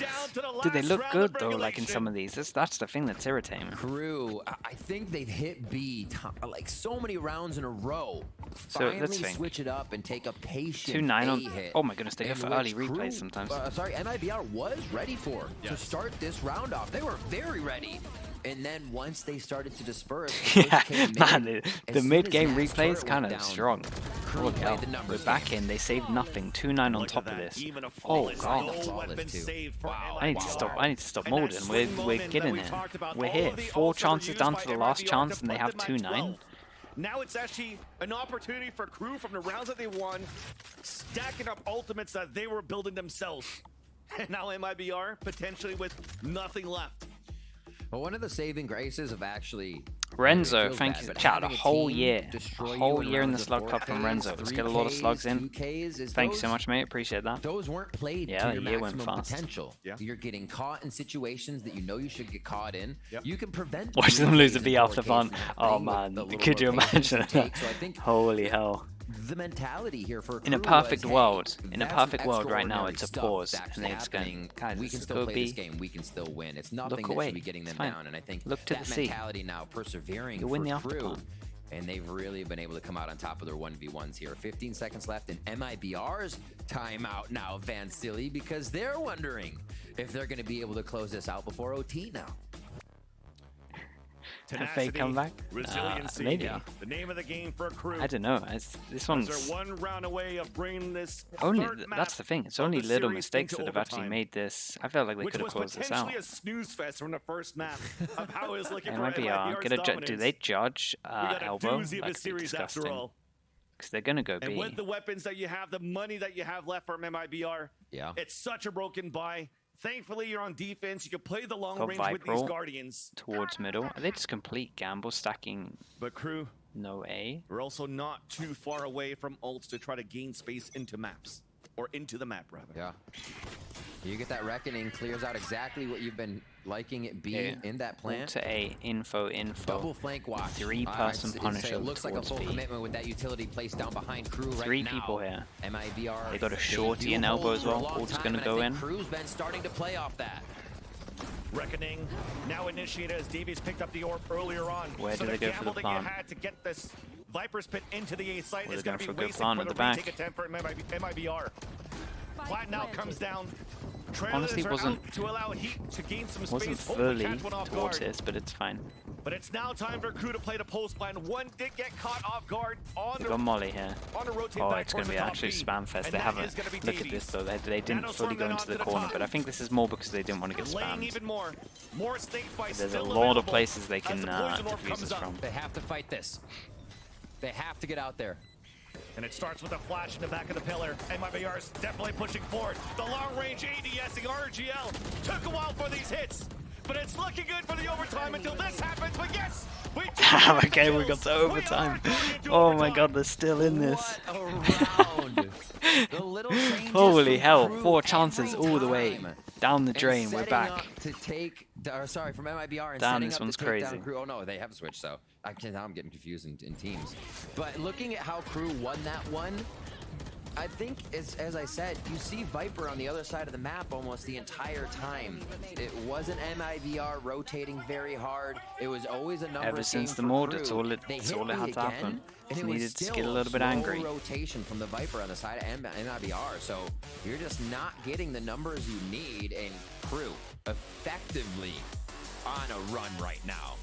Did they look good though? Like in some of these, that's the thing that's irritating me.
Crew, I think they've hit B like so many rounds in a row.
So let's think.
Switch it up and take a patient
2-9 on.
hit.
Oh my goodness, they go for early replays sometimes.
Sorry, MIBR was ready for to start this round off. They were very ready. And then once they started to disperse,
yeah, man, the mid-game replay is kind of strong. Holy hell, we're back in. They saved nothing. 2-9 on top of this. Oh god, I need to stop molding. We're getting it. We're here. 4 chances down to the last chance, and they have 2-9.
Now it's actually an opportunity for Crew from the rounds that they won, stacking up ultimates that they were building themselves. And now MIBR potentially with nothing left.
Well, one of the saving graces of actually
Renzo, thank you. Chat, a whole year in the Slug Cup from Renzo. Let's get a lot of slugs in. Thank you so much, mate. Appreciate that.
Those weren't played to your maximum potential. You're getting caught in situations that you know you should get caught in. You can prevent.
Watch them lose a B after fun. Oh man, could you imagine? Holy hell.
The mentality here for
in a perfect world, right now, it's a pause, and they're just going, guys,
we can still play this game, we can still win. It's nothing that should be getting them down, and I think that mentality now persevering for Crew, and they've really been able to come out on top of their 1v1s here. 15 seconds left in MIBR's timeout now, Van Silly, because they're wondering if they're going to be able to close this out before OT now.
fake comeback?
Resiliency.
Maybe.
The name of the game for KRU.
I don't know. This one's
They're one round away of bringing this
only.
third map
That's the thing. It's
of
only
the
little
series
mistakes
into
that have actually
overtime,
made this. I felt like they
which
could have
was
closed this out.
potentially a snooze fest from the first map of how it was looking for
MIBR.
MIBR's
Do they judge
We got a
elbow?
doozy of a
That could be
series after
disgusting.
all.
Because they're gonna go
And
B.
with the weapons that you have, the money that you have left from MIBR,
Yeah.
it's such a broken buy. Thankfully, you're on defense. You can play the long
Got
range with these
Viper
Guardians.
towards middle. Are they just complete gamble stacking?
But KRU,
No A.
we're also not too far away from ults to try to gain space into maps. Or into the map, rather.
Yeah. You get that Reckoning, clears out exactly what you've been liking it be
Yeah.
in that
Ult
plant.
to A. Info.
Double flank watch.
Three-person
I'd say
Punisher
It looks like a
towards
full
B.
commitment with that utility placed down behind KRU right
Three
now.
people here.
MIBR.
They got a shorty
do
and elbow
hold
as
for a
well.
long
Ult's
time,
gonna
and
go
I think
in.
KRU's been starting to play off that.
Reckoning now initiated as Davies picked up the orb earlier on.
Where
so
do they
the
go for the
gamble that
plant?
you had to get this Viper's Pit into the A site
Well,
is
they're
going to
going
be
for a good
wasted
plant
for
at
the
the back.
retake attempt for MIBR. Plant now comes down. Trailers
Honestly,
are
wasn't-
out to allow Heat to gain some
Wasn't
space. Hopefully
fully
catch one off
towards
guard.
this, but it's fine.
But it's now time for KRU to play the post plan. One did get caught off guard on
They
the
got Molly here.
on the rotate
Oh,
back
it's going
towards
to be
the
an
top
absolute
B.
spam fest.
And
They
that
haven't.
is gonna be
Look at
Davies.
this though. They didn't
Nanostorm
fully go
then
into the
onto the
corner,
top.
but I think this is more because they didn't want to get
Laying
spammed.
even more. More snake bites
There's a
still
lot
available
of places they
as
can
the poison orb
defuse
comes
this
up.
from.
They have to fight this. They have to get out there.
And it starts with a flash in the back of the pillar. MIBR is definitely pushing forward. The long-range ADSing RGL took a while for these hits, but it's looking good for the overtime until this happens. But yes, we do
Damn,
get
okay, we
kills.
got to
We are
overtime.
going into
Oh my
overtime.
god, they're still in this.
What a round. The little changes
Holy
from
hell,
KRU
4 chances
every
all the way
time.
down the
And
drain. We're
setting
back.
up to take, or sorry, from MIBR and
Damn,
setting
this
up
one's
to take down
crazy.
KRU. Oh no, they have switched, so now I'm getting confused in teams. But looking at how KRU won that one, I think, as I said, you see Viper on the other side of the map almost the entire time. It wasn't MIBR rotating very hard. It was always a number
Ever since
game
the
for
mod,
KRU.
it's all it
They
had
hit
to
me
happen.
again, and
Just
it was
needed to
still
get a little bit
slow
angry.
rotation from the Viper on the side of MIBR, so you're just not getting the numbers you need, and KRU effectively on a run right now.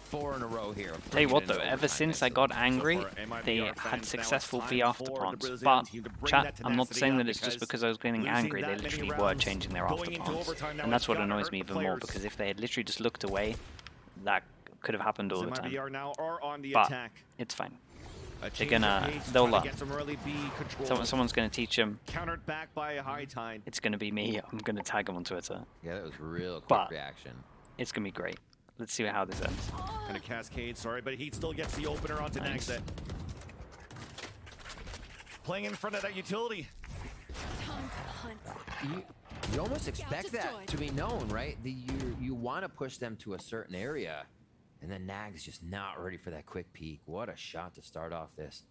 4 in a row here.
Tell you
bringing
what
it
though,
into
ever
overtime
since I
next
got
to
angry,
So for MIBR
they
fans, now
had
it's
successful
time
B after
for the
plants.
Brazilian
But
team to bring
chat,
that
I'm not
tenacity
saying
up
that it's just because I was getting
losing
angry.
that
They
many
literally were
rounds,
changing their
going
after
into
plants.
overtime now,
And that's
it's
what
gotta
annoys
hurt
me
the
even more,
players.
because if they had literally just looked away, that could have happened all the time.
MIBR now are on the
But
attack.
it's fine.
A
They're
change
gonna,
of pace,
they'll
trying to
learn.
get some early B control.
Someone's going to teach them.
Countered back by a high tide.
It's going to be me. I'm going to tag them on Twitter.
Yeah, that was real quick
But-
reaction.
It's going to be great. Let's see how this ends.
And a cascade, sorry, but he still gets the opener onto
Nice.
Nexit. Playing in front of that utility.
You almost expect that to be known, right? You want to push them to a certain area, and then Nag's just not ready for that quick peek. What a shot to start off this.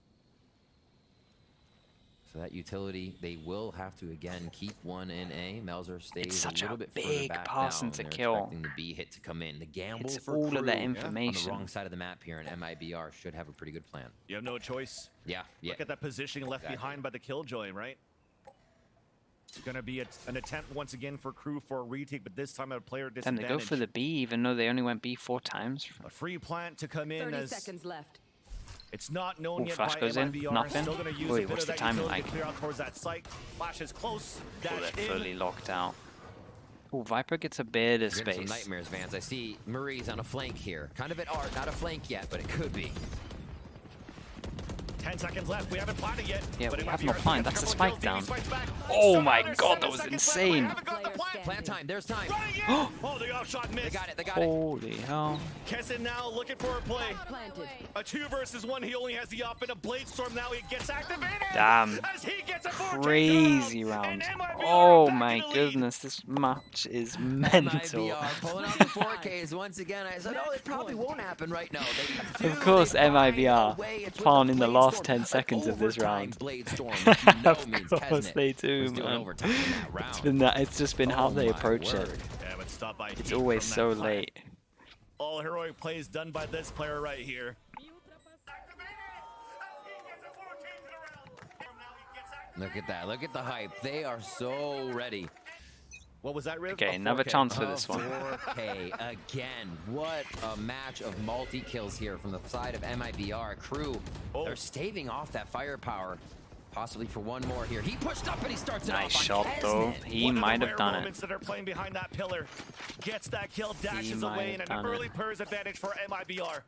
So that utility, they will have to again keep one in A. Melzer stays
It's such
a little
a
bit further
big
back
person
now,
to
and they're
kill.
expecting the B hit to come in. The gamble
It's
for
all of that
KRU
information.
on the wrong side of the map here, and MIBR should have a pretty good plan.
You have no choice.
Yeah.
Look at that positioning left
Exactly.
behind by the Killjoy, right? It's going to be an attempt once again for KRU for a retake, but this time at a player
Then
disadvantage.
they go for the B, even though they only went B 4 times.
A free plant to come in
30
as
seconds left.
it's not known
Ooh,
yet
flash
by
goes in,
MIBR.
nothing.
Still going to use
Wait,
a bit
what's
of
the
that
timing
utility
like?
to clear out towards that site. Flash is close.
Oh,
Dash
they're
in.
fully locked out. Oh, Viper gets a bit of
You're getting
space.
some nightmares, Vans. I see Marie's on a flank here. Kind of at art, not a flank yet, but it could be.
10 seconds left. We haven't planted yet.
Yeah,
but
we
MIBR
have no
still
plan.
gets
That's a
couple of
spike
kills.
down.
Davies fights back.
Oh
Still
my
another
god,
7
that was
seconds left. We
insane.
haven't got the plant.
Plant time, there's time.
Running in. Oh, the offshot missed.
They got it, they got it.
Holy hell.
Kessin now looking for a play.
Planted.
A 2 versus 1. He only has the up and a blade storm. Now he gets activated.
Damn.
As he gets a 4
Crazy
takedown.
round.
And MIBR
Oh
back
my
in the lead.
goodness, this match is mental.
MIBR pulling out the 4Ks once again. I said, oh, it probably won't happen right now. They do,
Of course,
they find
MIBR
a way. It's with
plan
the
in the
Blade
last
Storm,
10
an
seconds of this
overtime
round.
Blade Storm, which you know
Of
means
course
Kesnet
they do,
was doing
man.
overtime in that round.
It's just been how
Oh
they
my
approach
word.
it.
Yeah, but stop by
It's
Heat
always
from
so
that plant.
late.
All heroic plays done by this player right here.
Look at that. Look at the hype. They are so ready.
What was that, Riv?
Okay, another chance for this one.
4K again. What a match of multi-kills here from the side of MIBR. KRU, they're staving off that firepower. Possibly for one more here. He pushed up and he starts it off.
Nice shot though. He might have done it.
That are playing behind that pillar. Gets that kill, dashes away, and an early PERS advantage for MIBR.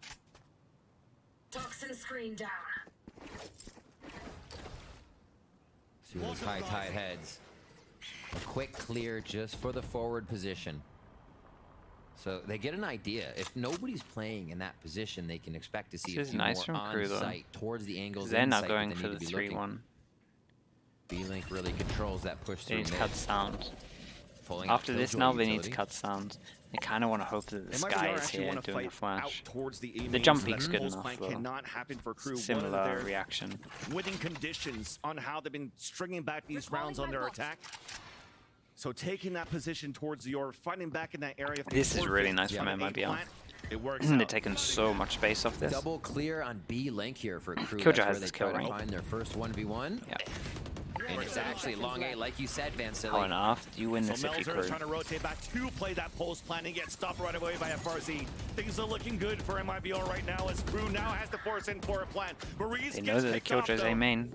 Toxin screen down.
See where those high tide heads. A quick clear just for the forward position. So they get an idea. If nobody's playing in that position, they can expect to see a few
nice
more
from KRU, though.
on-site towards the angles.
They're not going for the 3-1.
B-Link really controls that push through.
They need to cut sound.
Pulling
After this now, they need to cut sound. They kind of want to hope that the sky is here doing a flash. The jump peak's good enough though. Similar reaction.
Winning conditions on how they've been stringing back these rounds on their attack. So taking that position towards your fighting back in that area.
This is really nice from MIBR.
It works.
They're taking so much space off this.
Double clear on B-Link here for KRU.
Killjoy has this kill, right?
Find their first 1v1.
Yeah.
And it's actually long A, like you said, Vansily.
Oh, and off. You win this
so
if you
Melzer is
KRU.
trying to rotate back to play that post plan and get stopped right away by FRZ. Things are looking good for MIBR right now as KRU now has to force in for a plan. Maurice
They know that the Killjoy's A main.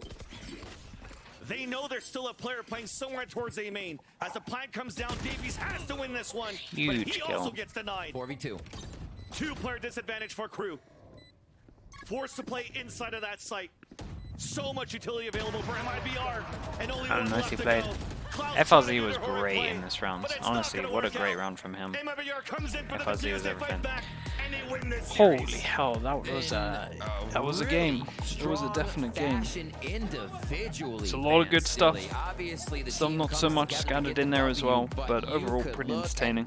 They know there's still a player playing somewhere towards A main. As the plan comes down, Davies has to win this one.
Huge
but he
kill.
also gets denied.
4v2.
2-player disadvantage for KRU. Forced to play inside of that site. So much utility available for MIBR. And only one left to go.
FRZ was great in this round. Honestly, what a great round from him. FRZ was everything. Holy hell, that was a game. It was a definite game. It's a lot of good stuff. Some not so much scattered in there as well, but overall pretty entertaining.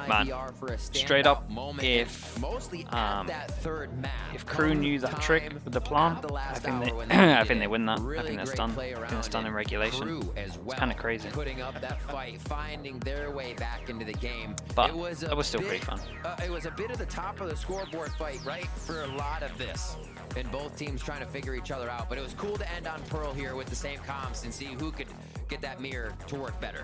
Man, straight up, if KRU knew that trick with the plant, I think they win that. I think that's done. I think that's done in regulation. It's kind of crazy.
Putting up that fight, finding their way back into the game.
But it was still pretty fun.
It was a bit of the top of the scoreboard fight, right, for a lot of this. And both teams trying to figure each other out. But it was cool to end on Pearl here with the same comps and see who could get that mirror to work better.